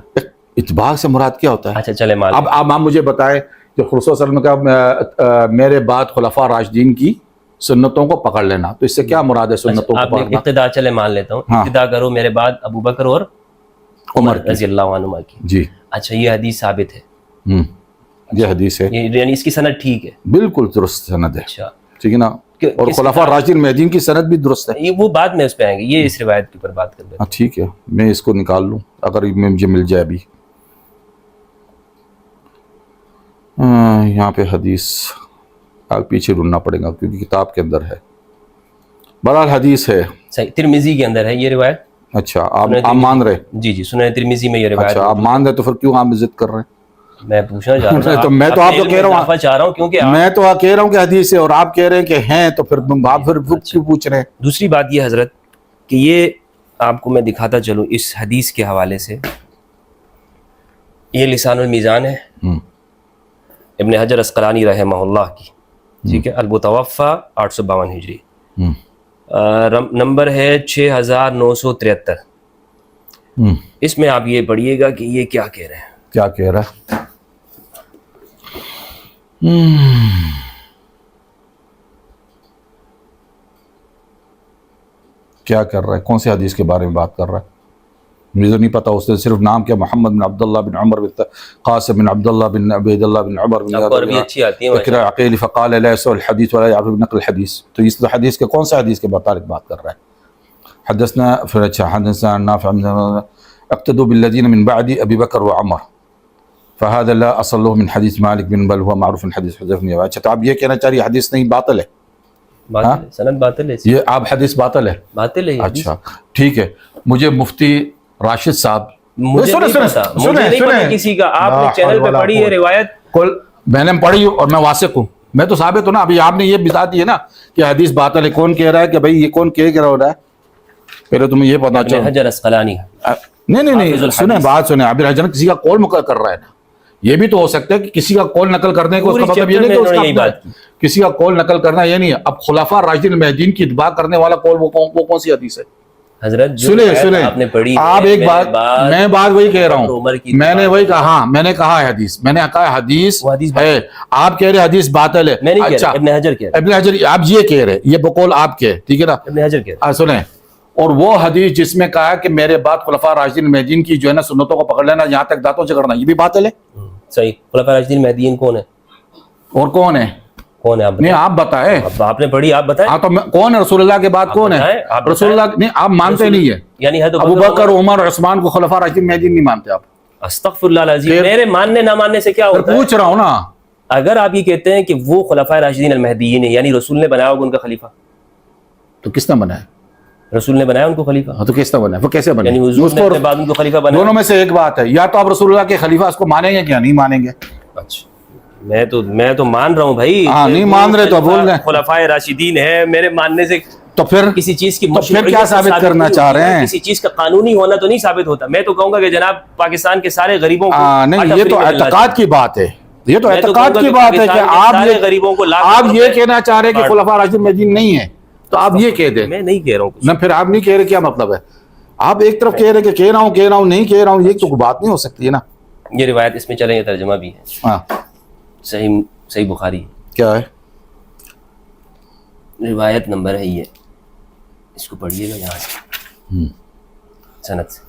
Speaker 3: اتباع سے مراد کیا ہوتا ہے؟
Speaker 2: اچھا چلے
Speaker 3: اب آپ مجھے بتائیں کہ رسول صلی اللہ علیہ وسلم نے کہا میرے بعد خلفاء راشدین کی سنتوں کو پکڑ لینا، تو اس سے کیا مراد ہے سنتوں کو پکڑنا؟
Speaker 2: اقتداء چلے مان لیتا ہوں، اقتداء کرو میرے بعد ابوبکر اور عمر رضی اللہ عنہما کی۔
Speaker 3: جی
Speaker 2: اچھا یہ حدیث ثابت ہے،
Speaker 3: یہ حدیث ہے،
Speaker 2: یعنی اس کی سند ٹھیک ہے،
Speaker 3: بالکل درست سند ہے،
Speaker 2: اچھا
Speaker 3: ٹھیک ہے نا، اور خلفاء راشدین مہدیین کی سند بھی درست ہے۔
Speaker 2: یہ وہ بعد میں اس پہ آئیں گے، یہ اس روایت کے اوپر بات کر لیتے ہیں۔
Speaker 3: ٹھیک ہے، میں اس کو نکال لوں اگر مجھے مل جائے ابھی۔ یہاں پہ حدیث پیچھے ڈھونڈنا پڑے گا کیونکہ کتاب کے اندر ہے، بہرحال حدیث ہے،
Speaker 2: صحیح، ترمذی کے اندر ہے یہ روایت۔
Speaker 3: اچھا آپ مان رہے؟
Speaker 2: جی جی، سنن ترمذی میں یہ روایت۔
Speaker 3: اچھا آپ مان رہے تو پھر کیوں آپ ضد کر رہے ہیں؟
Speaker 2: میں پوچھنا چاہ رہا ہوں،
Speaker 3: تو میں تو آپ کو کہہ رہا ہوں
Speaker 2: کیونکہ
Speaker 3: میں تو کہہ رہا ہوں کہ حدیث ہے اور آپ کہہ رہے ہیں کہ ہیں، تو پھر آپ پھر کیوں پوچھ رہے ہیں؟
Speaker 2: دوسری بات یہ حضرت کہ یہ آپ کو میں دکھاتا چلوں اس حدیث کے حوالے سے، یہ لسان المیزان ہے ابن حجر اسقلانی رحمہ اللہ کی، ٹھیک ہے، المتوفی 852 ہجری، نمبر ہے 6973۔ اس میں آپ یہ پڑھیے گا کہ یہ کیا کہہ رہے ہیں۔
Speaker 3: کیا کہہ رہا ہے؟ کیا کر رہا ہے؟ کون سے حدیث کے بارے میں بات کر رہا ہے؟ مجھے نہیں پتا، اس نے صرف نام کیا، محمد بن عبداللہ بن عمر بن قاسم بن عبداللہ بن عبید اللہ بن عمر بن
Speaker 2: عربی اچھی آتی ہے
Speaker 3: عقیل فقال لا يسوء الحديث ولا يعرف بنقل الحديث، تو اس حدیث کے کون سے حدیث کے متعلق بات کر رہا ہے؟ حدثنا حدثنا نافع اقتدوا بالذين من بعد ابي بکر وعمر فهذا لا اصل له من حديث مالك بن بل هو معروف من حديث حذيفہ بن یمان۔ اچھا تو آپ یہ کہنا چاہ رہی حدیث نہیں باطل ہے؟
Speaker 2: سند باطل ہے،
Speaker 3: یہ آپ حدیث باطل ہے؟
Speaker 2: باطل ہے۔
Speaker 3: اچھا ٹھیک ہے، مجھے مفتی راشد صاحب،
Speaker 2: مجھے نہیں پتا کسی کا، آپ نے چینل پہ پڑھی ہے روایت،
Speaker 3: میں نے پڑھی اور میں واثق ہوں, میں تو ثابت ہوں نا. ابھی آپ نے یہ بتا دی ہے نا کہ حدیث باطل ہے, کون کہہ رہا ہے کہ بھائی یہ کون کہہ رہا ہے؟ پہلے تمہیں یہ پتا چاہیے.
Speaker 2: حجر اسقلانی.
Speaker 3: نہیں سنیں بات سنیں. ابن حجر کسی کا قول مقرر کر رہا ہے نا, یہ بھی تو ہو سکتا ہے کہ کسی کا قول نقل کرنے کو, اس کا مطلب یہ نہیں کہ اس کا کسی کا قول نقل کرنا یہ نہیں ہے. اب خلفاء راشدین المہدیین کی اتباع کرنے والا قول وہ کون سی حدیث ہے؟
Speaker 2: حضرت
Speaker 3: سنیں آپ ایک بات, میں بات وہی کہہ رہا ہوں, میں نے وہی کہا, میں نے کہا ہے حدیث, میں نے کہا حدیث ہے, آپ کہہ رہے حدیث باطل ہے. اچھا ابن حجر آپ یہ کہہ رہے, یہ بقول آپ کے, ٹھیک ہے نا.
Speaker 2: ابن حجر کہہ رہے
Speaker 3: سنیں, اور وہ حدیث جس میں کہا کہ میرے بعد خلفاء راشدین المہدیین کی جو ہے نا سنتوں کو پکڑ لینا, یہاں تک دانتوں سے کرنا, یہ بھی باطل ہے.
Speaker 2: صحیح. خلفاء راشدین المہدیین کون ہے؟
Speaker 3: اور کون ہے؟
Speaker 2: کون ہے آپ
Speaker 3: نہیں آپ بتائیں.
Speaker 2: آپ نے پڑھی, آپ بتائیں.
Speaker 3: ہاں تو کون ہے رسول اللہ کے بعد کون ہے؟ رسول اللہ نہیں, آپ مانتے نہیں ہے.
Speaker 2: یعنی
Speaker 3: ابو بکر, عمر اور عثمان کو خلفاء راشدین المہدیین نہیں مانتے آپ؟
Speaker 2: استغفر اللہ العظیم. میرے ماننے نہ ماننے سے کیا ہوتا ہے؟
Speaker 3: پوچھ رہا ہوں نا.
Speaker 2: اگر آپ یہ کہتے ہیں کہ وہ خلفاء راشدین المہدیین ہیں, یعنی رسول نے بنایا ہوگا ان کا خلیفہ,
Speaker 3: تو کس نے بنایا؟
Speaker 2: رسول نے بنایا ان کو خلیفہ.
Speaker 3: ہاں تو کس نے بنایا, وہ کیسے بنا؟
Speaker 2: یعنی حضور نے اپنے بعد ان کو خلیفہ بنایا.
Speaker 3: دونوں میں سے ایک بات ہے, یا تو آپ رسول اللہ کے خلیفہ اس کو مانیں گے کیا نہیں مانیں گے؟
Speaker 2: اچھا میں تو مان رہا ہوں بھائی.
Speaker 3: ہاں نہیں مان رہے تو بول رہے ہیں
Speaker 2: خلفاء راشدین ہیں, میرے ماننے سے
Speaker 3: تو پھر
Speaker 2: کسی چیز کی
Speaker 3: پھر کیا ثابت کرنا چاہ رہے ہیں؟
Speaker 2: کسی چیز کا قانونی ہونا تو نہیں ثابت ہوتا. میں تو کہوں گا کہ جناب پاکستان کے سارے غریبوں کو
Speaker 3: نہیں, یہ تو اعتقاد کی بات ہے, یہ تو اعتقاد کی بات ہے کہ آپ یہ کہنا چاہ رہے ہیں کہ خلفاء راشدین المہدیین نہیں ہے, تو آپ یہ کہہ دیں.
Speaker 2: میں نہیں کہہ رہا ہوں
Speaker 3: نہ پھر آپ نہیں کہہ رہے, کیا مطلب ہے؟ آپ ایک طرف کہہ رہے کہ کہہ رہا ہوں نہیں کہہ رہا ہوں, یہ تو بات نہیں ہو سکتی ہے نا.
Speaker 2: یہ روایت اس میں چلیں, یہ ترجمہ بھی ہے.
Speaker 3: ہاں
Speaker 2: صحیح بخاری ہے.
Speaker 3: کیا ہے
Speaker 2: روایت نمبر ہے یہ, اس کو پڑھیے گا یہاں سے سند سے.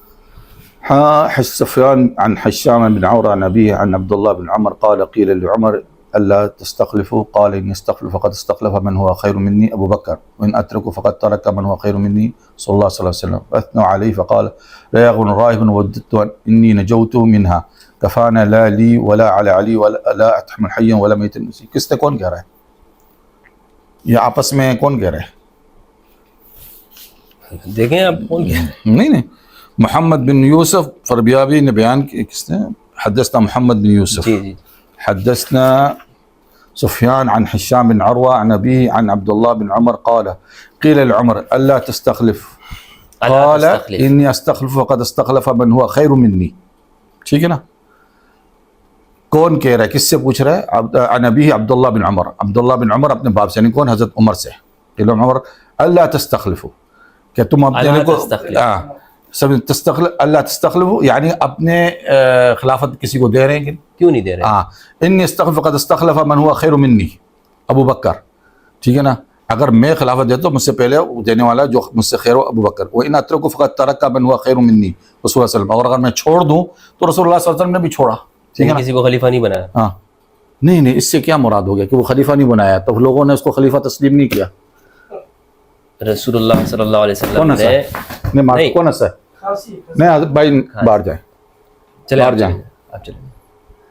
Speaker 3: ہاں سفیان عن حشام بن عورہ عن أبيه عن عبد الله بن عمر قال قيل لعمر ألا تستخلفوا قال إن استخلف فقد استخلف من هو خير مني أبو بكر وإن أترك فقد ترك من هو خير مني صلى الله عليه وسلم فأثنوا عليه فقال لا يغن راهب وددت إني نجوت منها كفانا لا لي ولا على علي ولا لا أتحمل حيا ولا ميتا نسي. کس نے کون کہہ رہا ہے یہ آپس میں کون کہہ رہے ہیں؟
Speaker 2: دیکھیں آپ کون کہہ رہے ہیں.
Speaker 3: نہیں محمد بن یوسف فربیابی نے بیان کی, کس نے؟ حدثنا محمد بن یوسف.
Speaker 2: جی
Speaker 3: حدثنا سفیان عن حشام بن عروة عن أبيه عن عبد الله بن عمر قال قيل لعمر ألا تستخلف قال إني أستخلف وقد استخلف من هو خير مني. ٹھیک ہے نا. کون کہہ رہا ہے, کس سے پوچھ رہا ہے؟ عن أبيه عبداللہ بن عمر, عبداللہ بن عمر اپنے باپ سے, یعنی کون؟ حضرت عمر سے. قيل عمر ألا تستخلفوا, کہ تم اپنے کو اللہ تستخلف یعنی اپنے خلافت کسی کو دے رہے ہیں,
Speaker 2: کیوں نہیں دے رہے؟
Speaker 3: ہاں انی استخلف فقد استخلف من هو خیر منی ابو بکر. ٹھیک ہے نا, اگر میں خلافت دیتا ہوں مجھ سے پہلے دینے والا جو مجھ سے خیر ہو ابو بکر. وان اترک فقد ترک من هو خیر منی رسول اللہ صلی اللہ علیہ وسلم, اور اگر میں چھوڑ دوں تو رسول اللہ صلی اللہ علیہ وسلم نے بھی چھوڑا. ٹھیک ہے نا,
Speaker 2: کسی کو خلیفہ نہیں بنایا.
Speaker 3: ہاں نہیں اس سے کیا مراد ہو گیا کہ وہ خلیفہ نہیں بنایا, تو لوگوں نے اس کو خلیفہ تسلیم نہیں کیا.
Speaker 2: رسول اللہ صلی اللہ علیہ وسلم
Speaker 3: نے کون سا نہیں بھائی باہر جائیں, باہر جائیں,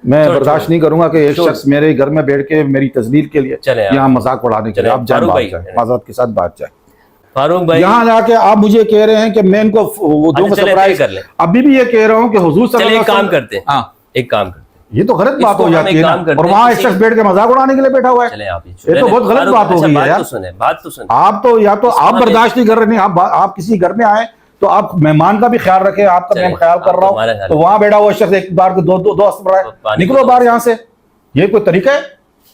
Speaker 3: میں برداشت نہیں کروں گا کہ ایک شخص میرے گھر میں بیٹھ کے میری تذلیل کے لیے یہاں مذاق اڑانے کے لیے. آپ جائیں, باہر جائیں, معذرت کے ساتھ بات جائیں.
Speaker 2: فاروق بھائی
Speaker 3: یہاں جا کے آپ مجھے کہہ رہے ہیں کہ میں ان کو دوں گا سرپرائز. ابھی بھی یہ کہہ رہا ہوں کہ حضور صلی اللہ علیہ وسلم
Speaker 2: کام کرتے ہیں, ایک کام کرتے ہیں,
Speaker 3: یہ تو غلط بات ہو جاتی ہے نا, اور وہاں ایک شخص بیٹھ کے مذاق اڑانے کے لیے بیٹھا ہوا ہے, یہ تو بہت غلط بات ہو گئی ہے یار.
Speaker 2: بات تو سنیں,
Speaker 3: آپ تو یا تو آپ برداشت نہیں کر رہے, نہیں آپ کسی گھر میں آئے تو آپ مہمان کا بھی خیال رکھیں, آپ کا میں خیال کر رہا ہوں, تو وہاں بیٹھا ہوا شخص ایک بار کو دو نکلو باہر یہاں سے, یہ کوئی طریقہ ہے؟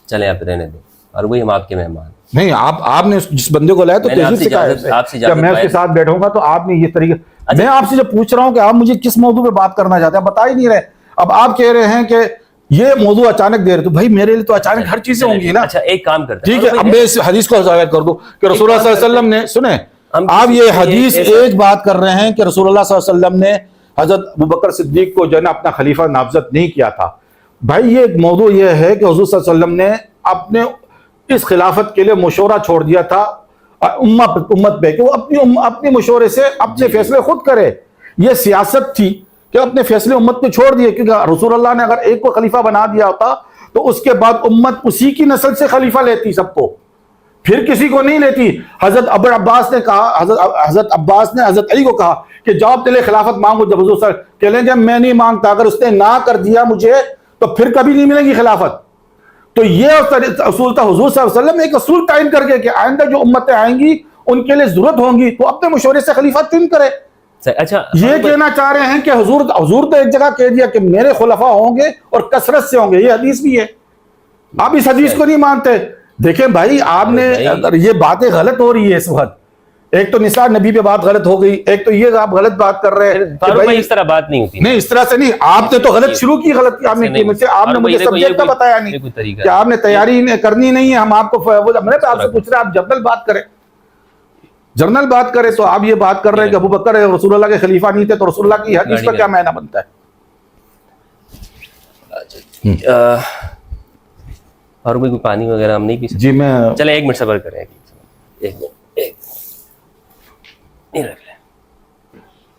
Speaker 2: چلیں آپ رہنے دیں, اور وہی ہم آپ کے مہمان.
Speaker 3: نہیں آپ نے جس بندے کو لایا تو تہذیب سے کہا میں اس کے ساتھ بیٹھوں گا, تو آپ نے یہ طریقہ, میں آپ سے جب پوچھ رہا ہوں کہ آپ مجھے کس موضوع پہ بات کرنا چاہتے ہیں, بتا ہی نہیں رہے. اب آپ کہہ رہے ہیں کہ یہ موضوع اچانک دے رہے, تو بھائی میرے لیے تو اچانک ہر چیزیں ہوں گی نا.
Speaker 2: اچھا ایک کام کرتے ہیں,
Speaker 3: ٹھیک ہے, اب میں اس حدیث کو ظاہر کر دوں کہ رسول اللہ صلی اللہ علیہ وسلم نے, سنیں آپ یہ حدیث ایک بات کر رہے ہیں کہ رسول اللہ صلی اللہ علیہ وسلم نے حضرت ابوبکر صدیق کو جو ہے نا اپنا خلیفہ نامزد نہیں کیا تھا. بھائی یہ موضوع یہ ہے کہ حضور صلی اللہ علیہ وسلم نے اپنے اس خلافت کے لیے مشورہ چھوڑ دیا تھا امت پہ کہ وہ اپنے مشورے سے اپنے فیصلے خود کرے. یہ سیاست تھی کہ اپنے فیصلے امت پہ چھوڑ دیے, کیونکہ رسول اللہ نے اگر ایک کو خلیفہ بنا دیا ہوتا تو اس کے بعد امت اسی کی نسل سے خلیفہ لیتی سب کو, پھر کسی کو نہیں لیتی. حضرت ابو عباس نے کہا, حضرت عباس نے حضرت علی کو کہا کہ جاؤ تیرے خلافت مانگو. جب حضور صلی اللہ علیہ وسلم کہہ لیں گے میں نہیں مانگتا, اگر اس نے نہ کر دیا مجھے تو پھر کبھی نہیں ملے گی خلافت. تو یہ اصول تھا حضور صلی اللہ علیہ وسلم نے ایک اصول تعین کر کے کہ آئندہ جو امتیں آئیں گی ان کے لیے ضرورت ہوں گی تو اپنے مشورے سے خلیفہ چن کرے.
Speaker 2: اچھا
Speaker 3: یہ کہنا چاہ رہے ہیں کہ حضور تو ایک جگہ کہہ دیا کہ میرے خلفاء ہوں گے اور کثرت سے ہوں گے, یہ حدیث بھی ہے, آپ اس حدیث کو نہیں مانتے. دیکھیں بھائی آپ نے اگر یہ باتیں غلط ہو رہی ہے اس وقت, ایک تو نثار نبی پہ بات غلط ہو گئی, ایک تو یہ آپ غلط بات کر رہے ہیں.
Speaker 2: فاروق بھائی اس طرح بات نہیں ہوتی.
Speaker 3: نہیں اس طرح سے نہیں, آپ نے تو غلط شروع کی, غلط آپ نے مجھ سے, آپ نے مجھے سبجیکٹ کا بتایا نہیں کہ آپ نے تیاری کرنی نہیں ہے, ہم آپ کو میں آپ سے پوچھ رہے ہیں آپ جنرل بات کریں, جنرل بات کریں. تو آپ یہ بات کر رہے ہیں کہ ابو بکر رسول اللہ کے خلیفہ نہیں تھے, تو رسول اللہ کی حدیث کا کیا معنی بنتا ہے؟
Speaker 2: فاروق بھائی کوئی پانی وغیرہ ہم نہیں پی سکتے؟
Speaker 3: جی میں
Speaker 2: چلیں 1 منٹ صبر کریں, ایک منٹ نہیں رکھ لیں.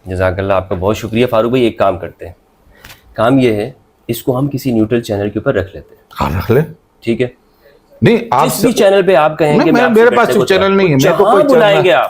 Speaker 2: جزاک اللہ, آپ کا بہت شکریہ. فاروق بھائی ایک کام کرتے ہیں, کام یہ ہے اس کو ہم کسی نیوٹرل چینل کے اوپر رکھ لیتے ہیں.
Speaker 3: ہاں رکھ لیں,
Speaker 2: ٹھیک ہے,
Speaker 3: نہیں آپ
Speaker 2: جس بھی چینل پہ آپ کہیں گے,
Speaker 3: میرے پاس چینل نہیں ہے, میں تو کوئی
Speaker 2: بلائیں گے آپ.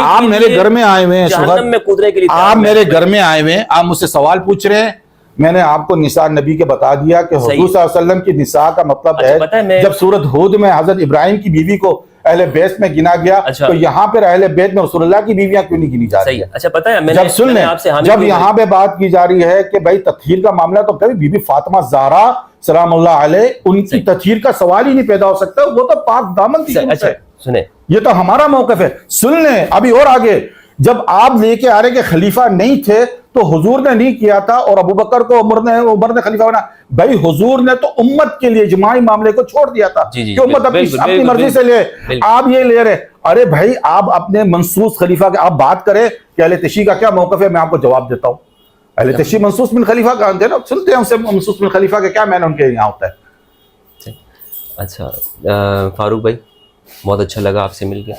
Speaker 3: آپ میرے گھر میں آئے ہوئے ہیں,
Speaker 2: جہنم میں کودنے کے لیے
Speaker 3: آپ میرے گھر میں آئے ہوئے ہیں, آپ مجھ سے سوال پوچھ رہے ہیں, میں نے آپ کو نساء نبی کے بتا دیا کہ حضور صلی اللہ علیہ وسلم کی نساء کا مطلب ہے جب سورۃ ہود میں حضرت ابراہیم کی بیوی کو اہل بیت میں گنا گیا, تو یہاں پر اہل بیت میں رسول اللہ کی بیویاں کیوں نہیں گنی جا رہی ہیں؟
Speaker 2: اچھا پتہ ہے,
Speaker 3: جب سن لیں, جب یہاں پہ بات کی جا رہی ہے کہ بھائی تطہیر کا معاملہ, تو کبھی بی بی فاطمہ زہرا سلام اللہ علیہ ان کی تطہیر کا سوال ہی نہیں پیدا ہو سکتا, وہ تو پاک دامن تھی.
Speaker 2: اچھا سنیں,
Speaker 3: یہ تو ہمارا موقف ہے. سن لیں ابھی اور آگے, جب آپ لے کے آ رہے کہ خلیفہ نہیں تھے تو حضور نے نہیں کیا تھا اور ابو بکر کو عمر نے خلیفہ بنا. بھائی حضور نے تو امت کے لیے اجماعی معاملے کو چھوڑ دیا تھا کہ امت اپنی مرضی سے لے, آپ یہ لے رہے. ارے بھائی آپ اپنے منصوص خلیفہ کے آپ بات کریں کہ اہل تشیع کا کیا موقف ہے, میں آپ کو جواب دیتا ہوں. اہل تشیع منصوص من خلیفہ کا نا, سنتے ہیں ہم سے منصوص من خلیفہ کا کیا معنی ان کے یہاں ہوتا ہے.
Speaker 2: اچھا فاروق بھائی بہت اچھا لگا آپ سے مل کے,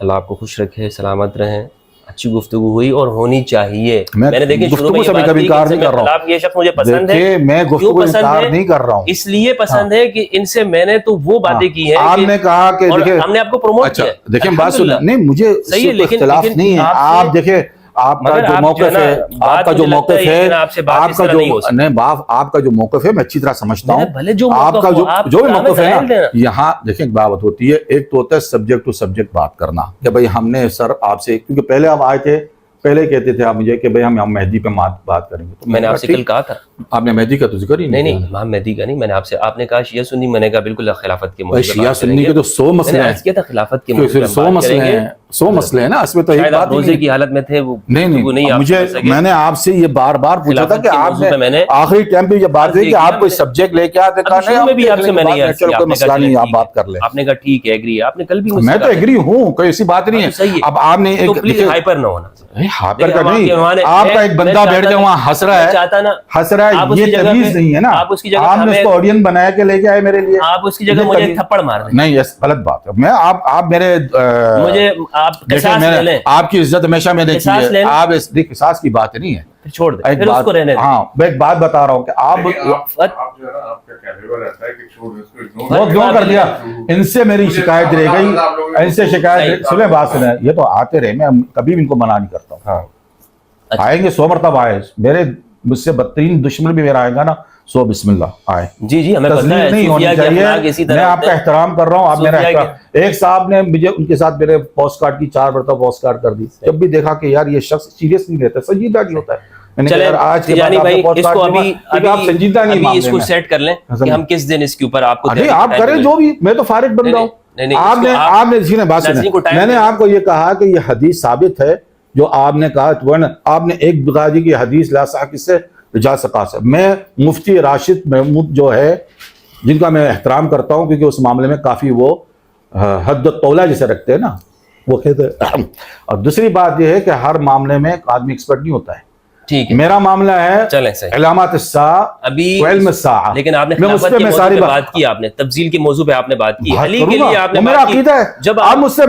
Speaker 2: اللہ آپ کو خوش رکھے, سلامت رہیں. اچھی گفتگو ہوئی اور ہونی چاہیے. میں نے دیکھیں
Speaker 3: گفتگو سے کبھی انکار نہیں کر رہا ہوں,
Speaker 2: یہ شخص مجھے پسند ہے,
Speaker 3: میں گفتگو انکار نہیں کر رہا ہوں,
Speaker 2: اس لیے پسند ہے کہ ان سے میں نے تو وہ باتیں کی ہیں,
Speaker 3: آپ نے کہا کہ
Speaker 2: ہم نے آپ کو پروموٹ کیا.
Speaker 3: دیکھیں بات سنیں, نہیں مجھے اختلاف نہیں ہے. آپ دیکھیں آپ کا جو موقف ہے, آپ کا جو موقف ہے, آپ کا جو نہیں آپ کا جو موقف ہے میں اچھی طرح سمجھتا ہوں. آپ کا جو بھی موقف ہے نا, یہاں دیکھیں ایک بات ہوتی ہے, ایک تو ہوتا ہے سبجیکٹ ٹو سبجیکٹ بات کرنا کہ بھائی ہم نے سر آپ سے, کیونکہ پہلے آپ آئے تھے, پہلے کہتے تھے آپ مجھے کہ بھئی ہم مہدی پہ بات کریں گے, تو
Speaker 2: میں نے آپ سے کل کہا تھا,
Speaker 3: آپ نے مہدی کا تو ذکر ہی
Speaker 2: نہیں امام مہدی کا نہیں, میں نے آپ سے, آپ نے کہا شیعہ سنی, میں نے کہا بالکل خلافت کے موضوع پہ
Speaker 3: شیعہ سنی کے تو 100 مسئلے ہیں,
Speaker 2: کیا تھا خلافت کے موضوع پہ
Speaker 3: 100 مسئلے ہیں, 100 مسئلے ہیں نا, اس میں تو ایک بات
Speaker 2: روزے کی حالت میں تھے وہ
Speaker 3: نہیں, مجھے میں نے آپ سے یہ بار بار پوچھا تھا کہ آپ نے آخری ٹائم پہ یہ بات کی کہ آپ کوئی سبجیکٹ لے کے آتے,
Speaker 2: میں بھی آپ سے میں نہیں,
Speaker 3: چلو کوئی مسئلہ نہیں, آپ بات کر لیں.
Speaker 2: آپ نے کہا ٹھیک ہے ایگری, آپ نے کل بھی,
Speaker 3: میں تو ایگری ہوں, کوئی ایسی بات نہیں ہے. اب آپ نے
Speaker 2: ہائپر نہ ہونا,
Speaker 3: ہائپر کا نہیں, آپ کا ایک بندہ بیٹھ کے وہاں ہنس رہا ہے, یہ تمیز نہیں ہے نا, آپ نے اس کو آڈین بنایا کہ لے کے آئے میرے لیے,
Speaker 2: آپ اس کی جگہ مجھے تھپڑ مار دیں.
Speaker 3: نہیں غلط بات ہے, میں آپ میرے
Speaker 2: مجھے آپ قصاص لے لیں,
Speaker 3: آپ کی عزت ہمیشہ میں نے کی ہے, آپ اس قصاص کی بات نہیں ہے,
Speaker 2: چھوڑ دیں پھر اس کو رہنے دیں.
Speaker 3: ہاں میں ایک بات بتا رہا ہوں کہ آپ بہت گناہ کر دیا, ان سے میری شکایت رہ گئی, ان سے شکایت, سنیں بات سنیں, یہ تو آتے رہے, میں کبھی بھی ان کو منع نہیں کرتا ہوں, آئیں گے 100 مرتبہ آئے, میرے مجھ سے بدترین دشمن بھی میرا آئے گا نا, 100 بسم اللہ آئے.
Speaker 2: جی ہمیں پتہ ہے,
Speaker 3: نہیں ہونی چاہیے, میں آپ کا احترام کر رہا ہوں, آپ میرا احترام. ایک صاحب نے مجھے ان کے ساتھ میرے پوسٹ کارڈ کی 4 مرتبہ پوسٹ کارڈ کر دی, جب بھی دیکھا کہ یار یہ شخص سیریس نہیں رہتا, سنجیدہ نہیں ہوتا ہے, میں نے کہا آج کے بعد آپ سنجیدہ نہیں
Speaker 2: ابھی اس کو سیٹ کر لیں کہ ہم کس دن اس کے اوپر آپ کو,
Speaker 3: آپ کریں جو بھی, میں تو فارغ بندہ ہوں. آپ نے جی نے بات سنی, میں نے آپ کو یہ کہا کہ یہ حدیث ثابت ہے جو آپ نے کہا, آپ نے ایک بتا دی کہ حدیث لا صح کس سے جا سکا سے. میں مفتی راشد محمود جو ہے, جن کا میں احترام کرتا ہوں کیونکہ اس معاملے میں کافی وہ حد و طولہ جسے رکھتے ہیں نا, وہ کہتے ہیں. اور دوسری بات یہ ہے کہ ہر معاملے میں ایک آدمی ایکسپرٹ نہیں ہوتا ہے,
Speaker 2: ٹھیک ہے,
Speaker 3: میرا معاملہ ہے علامات الساعہ وعلم الساعہ,
Speaker 2: لیکن آپ نے خلافت کے موضوع پہ بات کی, آپ نے تفضیل کے موضوع پہ آپ نے بات کی, علی کے لیے آپ نے
Speaker 3: میرا عقیدہ ہے, جب آپ مجھ سے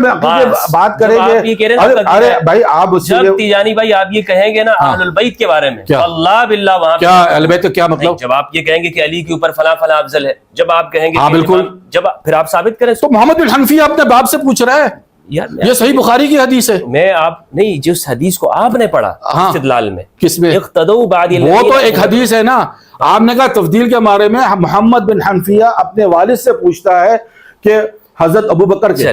Speaker 3: بات کریں گے, ارے بھائی آپ
Speaker 2: جب تیجانی بھائی آپ یہ کہیں گے نا اہل البیت کے بارے میں, اللہ باللہ وہاں
Speaker 3: کیا اہل البیت کا کیا مطلب,
Speaker 2: جب آپ یہ کہیں گے کہ علی کے اوپر فلاں فلاں افضل ہے, جب آپ کہیں گے
Speaker 3: ہاں بالکل,
Speaker 2: جب پھر آپ ثابت کریں
Speaker 3: تو محمد بن حنفی اپنے باپ سے پوچھ رہا ہے,
Speaker 2: یار
Speaker 3: یہ صحیح بخاری کی حدیث ہے.
Speaker 2: میں آپ نہیں جس حدیث کو آپ نے پڑھا استدلال میں
Speaker 3: کس میں
Speaker 2: اقتدوا بعد
Speaker 3: وہ تو ایک حدیث ہے نا. آپ نے کہا تفضیل کے بارے میں محمد بن حنفیہ اپنے والد سے پوچھتا ہے کہ حضرت ابو بکر کے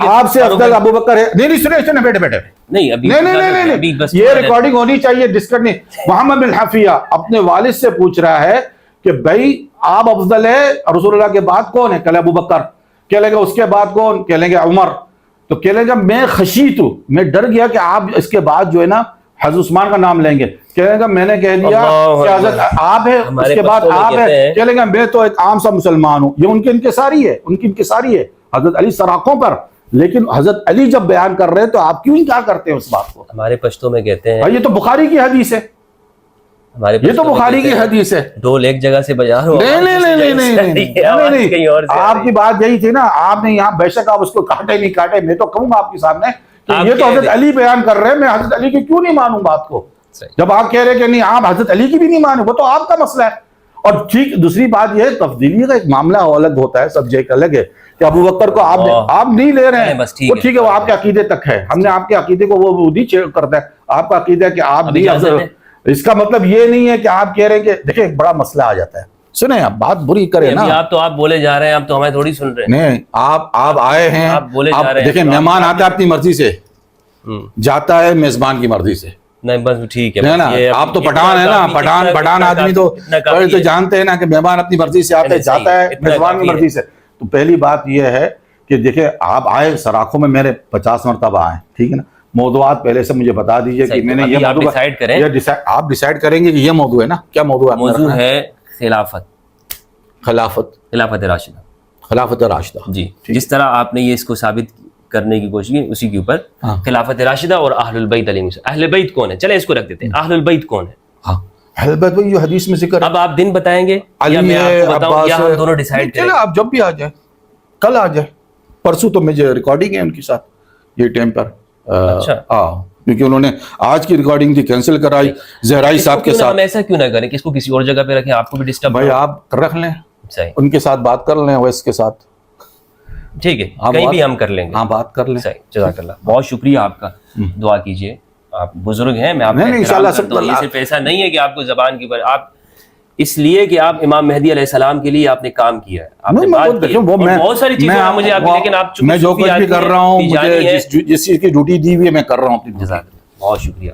Speaker 3: آپ سے افضل ابو بکر ہے. نہیں سنے بیٹے نہیں یہ ریکارڈنگ ہونی چاہیے ڈسکٹ نہیں. محمد بن حنفیہ اپنے والد سے پوچھ رہا ہے کہ بھائی آپ افضل ہے رسول اللہ کے بعد کون ہے؟ کہلے ابو بکر. کہہ لیں گے اس کے بعد کون؟ کہہ لیں گے عمر. تو کہہ لیں گے میں خشیت ہوں، میں ڈر گیا کہ آپ اس کے بعد جو ہے نا حضرت عثمان کا نام لیں گے. کہہ لیں گے میں نے کہہ دیا کہ حضرت آپ ہے اس کے بعد آپ ہے. کہہ لیں گے میں تو ایک عام سا مسلمان ہوں. یہ ان کی انکساری ہے حضرت علی سراخوں پر. لیکن حضرت علی جب بیان کر رہے ہیں تو آپ کیوں انکار کرتے ہیں اس بات کو؟
Speaker 2: ہمارے پشتوں میں کہتے ہیں
Speaker 3: یہ تو بخاری کی حدیث ہے. یہ تو بخاری کی حدیث ہے.
Speaker 2: ڈول ایک جگہ سے بجا رہا
Speaker 3: نہیں آپ کی بات یہی تھی نا. آپ نے یہاں بے شک آپ اس کو کاٹے نہیں کاٹے، میں تو کہوں گا آپ کے سامنے کہ یہ تو حضرت علی بیان کر رہے ہیں، میں حضرت علی کی کیوں نہیں مانوں بات کو؟ جب آپ کہہ رہے کہ نہیں آپ حضرت علی کی بھی نہیں مانیں، وہ تو آپ کا مسئلہ ہے. اور ٹھیک دوسری بات یہ ہے تفضیلی کا ایک معاملہ الگ ہوتا ہے، سبجیکٹ الگ ہے کہ ابو بکر کو آپ نہیں لے رہے ہیں، وہ ٹھیک ہے وہ آپ کے عقیدے تک ہے. ہم نے آپ کے عقیدے کو وہ نہیں چیک کرتا ہے. آپ کا عقیدہ ہے کہ آپ نہیں، اس کا مطلب یہ نہیں ہے کہ آپ کہہ رہے ہیں کہ دیکھیں ایک بڑا مسئلہ آ جاتا ہے. سنیں آپ بات بری کریں نا.
Speaker 2: آپ بولے جا رہے ہیں، آپ تو ہمیں تھوڑی سن رہے ہیں.
Speaker 3: نہیں آپ آئے ہیں، آپ دیکھیں مہمان آتا ہے اپنی مرضی سے، جاتا ہے میزبان کی مرضی سے.
Speaker 2: نہیں بس ٹھیک ہے
Speaker 3: نا. آپ تو پٹھان ہے نا، پٹھان آدمی تو جانتے ہیں نا کہ مہمان اپنی مرضی سے آتا ہے، جاتا ہے میزبان کی مرضی سے. تو پہلی بات یہ ہے کہ دیکھیں آپ آئے سراخوں میں میرے 50 مرتبہ آئے، ٹھیک ہے نا. موضوعات پہلے سے مجھے بتا دیجئے کہ میں نے یہ موضوع آپ ڈیسائیڈ کریں گے کہ یہ موضوع ہے نا. کیا موضوع ہے؟
Speaker 2: موضوع ہے خلافت راشدہ. جی جس طرح آپ نے یہ اس کو ثابت کرنے کی کوشش کی اسی کے اوپر خلافت راشدہ اور اہل البیت علیہم السلام. اہل بیت کون ہے؟ چلے اس کو رکھ دیتے ہیں. اہل البیت کون ہے؟
Speaker 3: اہل بیت جو حدیث میں ذکر.
Speaker 2: اب آپ دن بتائیں گے یا میں آپ کو بتاؤں یا ہم دونوں ڈیسائیڈ کریں؟
Speaker 3: آپ جب بھی آ جائیں، کل آ جائیں، پرسوں تو مجھے ریکارڈنگ ہے ان کے ساتھ یہ ٹائم پر.
Speaker 2: اچھا
Speaker 3: کیونکہ انہوں نے آج کی ریکارڈنگ تھی کینسل کرائی زہرائی صاحب کے ساتھ.
Speaker 2: ہم ایسا کیوں نہ کریں کہ اس کو کسی اور جگہ پہ رکھیں، آپ کو بھی ڈسٹرب.
Speaker 3: بھائی آپ رکھ لیں، ان کے ساتھ بات کر لیں، ویس کے ساتھ
Speaker 2: ٹھیک ہے، کہیں بھی ہم کر لیں گے.
Speaker 3: ہاں بات کر لیں.
Speaker 2: صحیح، جزاک اللہ. بہت شکریہ آپ کا. دعا کیجیے، آپ بزرگ ہیں، میں آپ کا
Speaker 3: انشاءاللہ
Speaker 2: احترام کرتا ہوں. یہ صرف ایسا نہیں ہے کہ آپ کو زبان کی پر آپ اس لیے کہ آپ امام مہدی علیہ السلام کے لیے آپ نے کام کیا ہے، آپ نے بات کی. بہت ساری چیزیں مجھے آپ کی، لیکن آپ
Speaker 3: میں جو کچھ بھی کر رہا ہوں، مجھے جس چیز کی ڈیوٹی دی ہوئی ہے میں کر رہا ہوں.
Speaker 2: بہت شکریہ.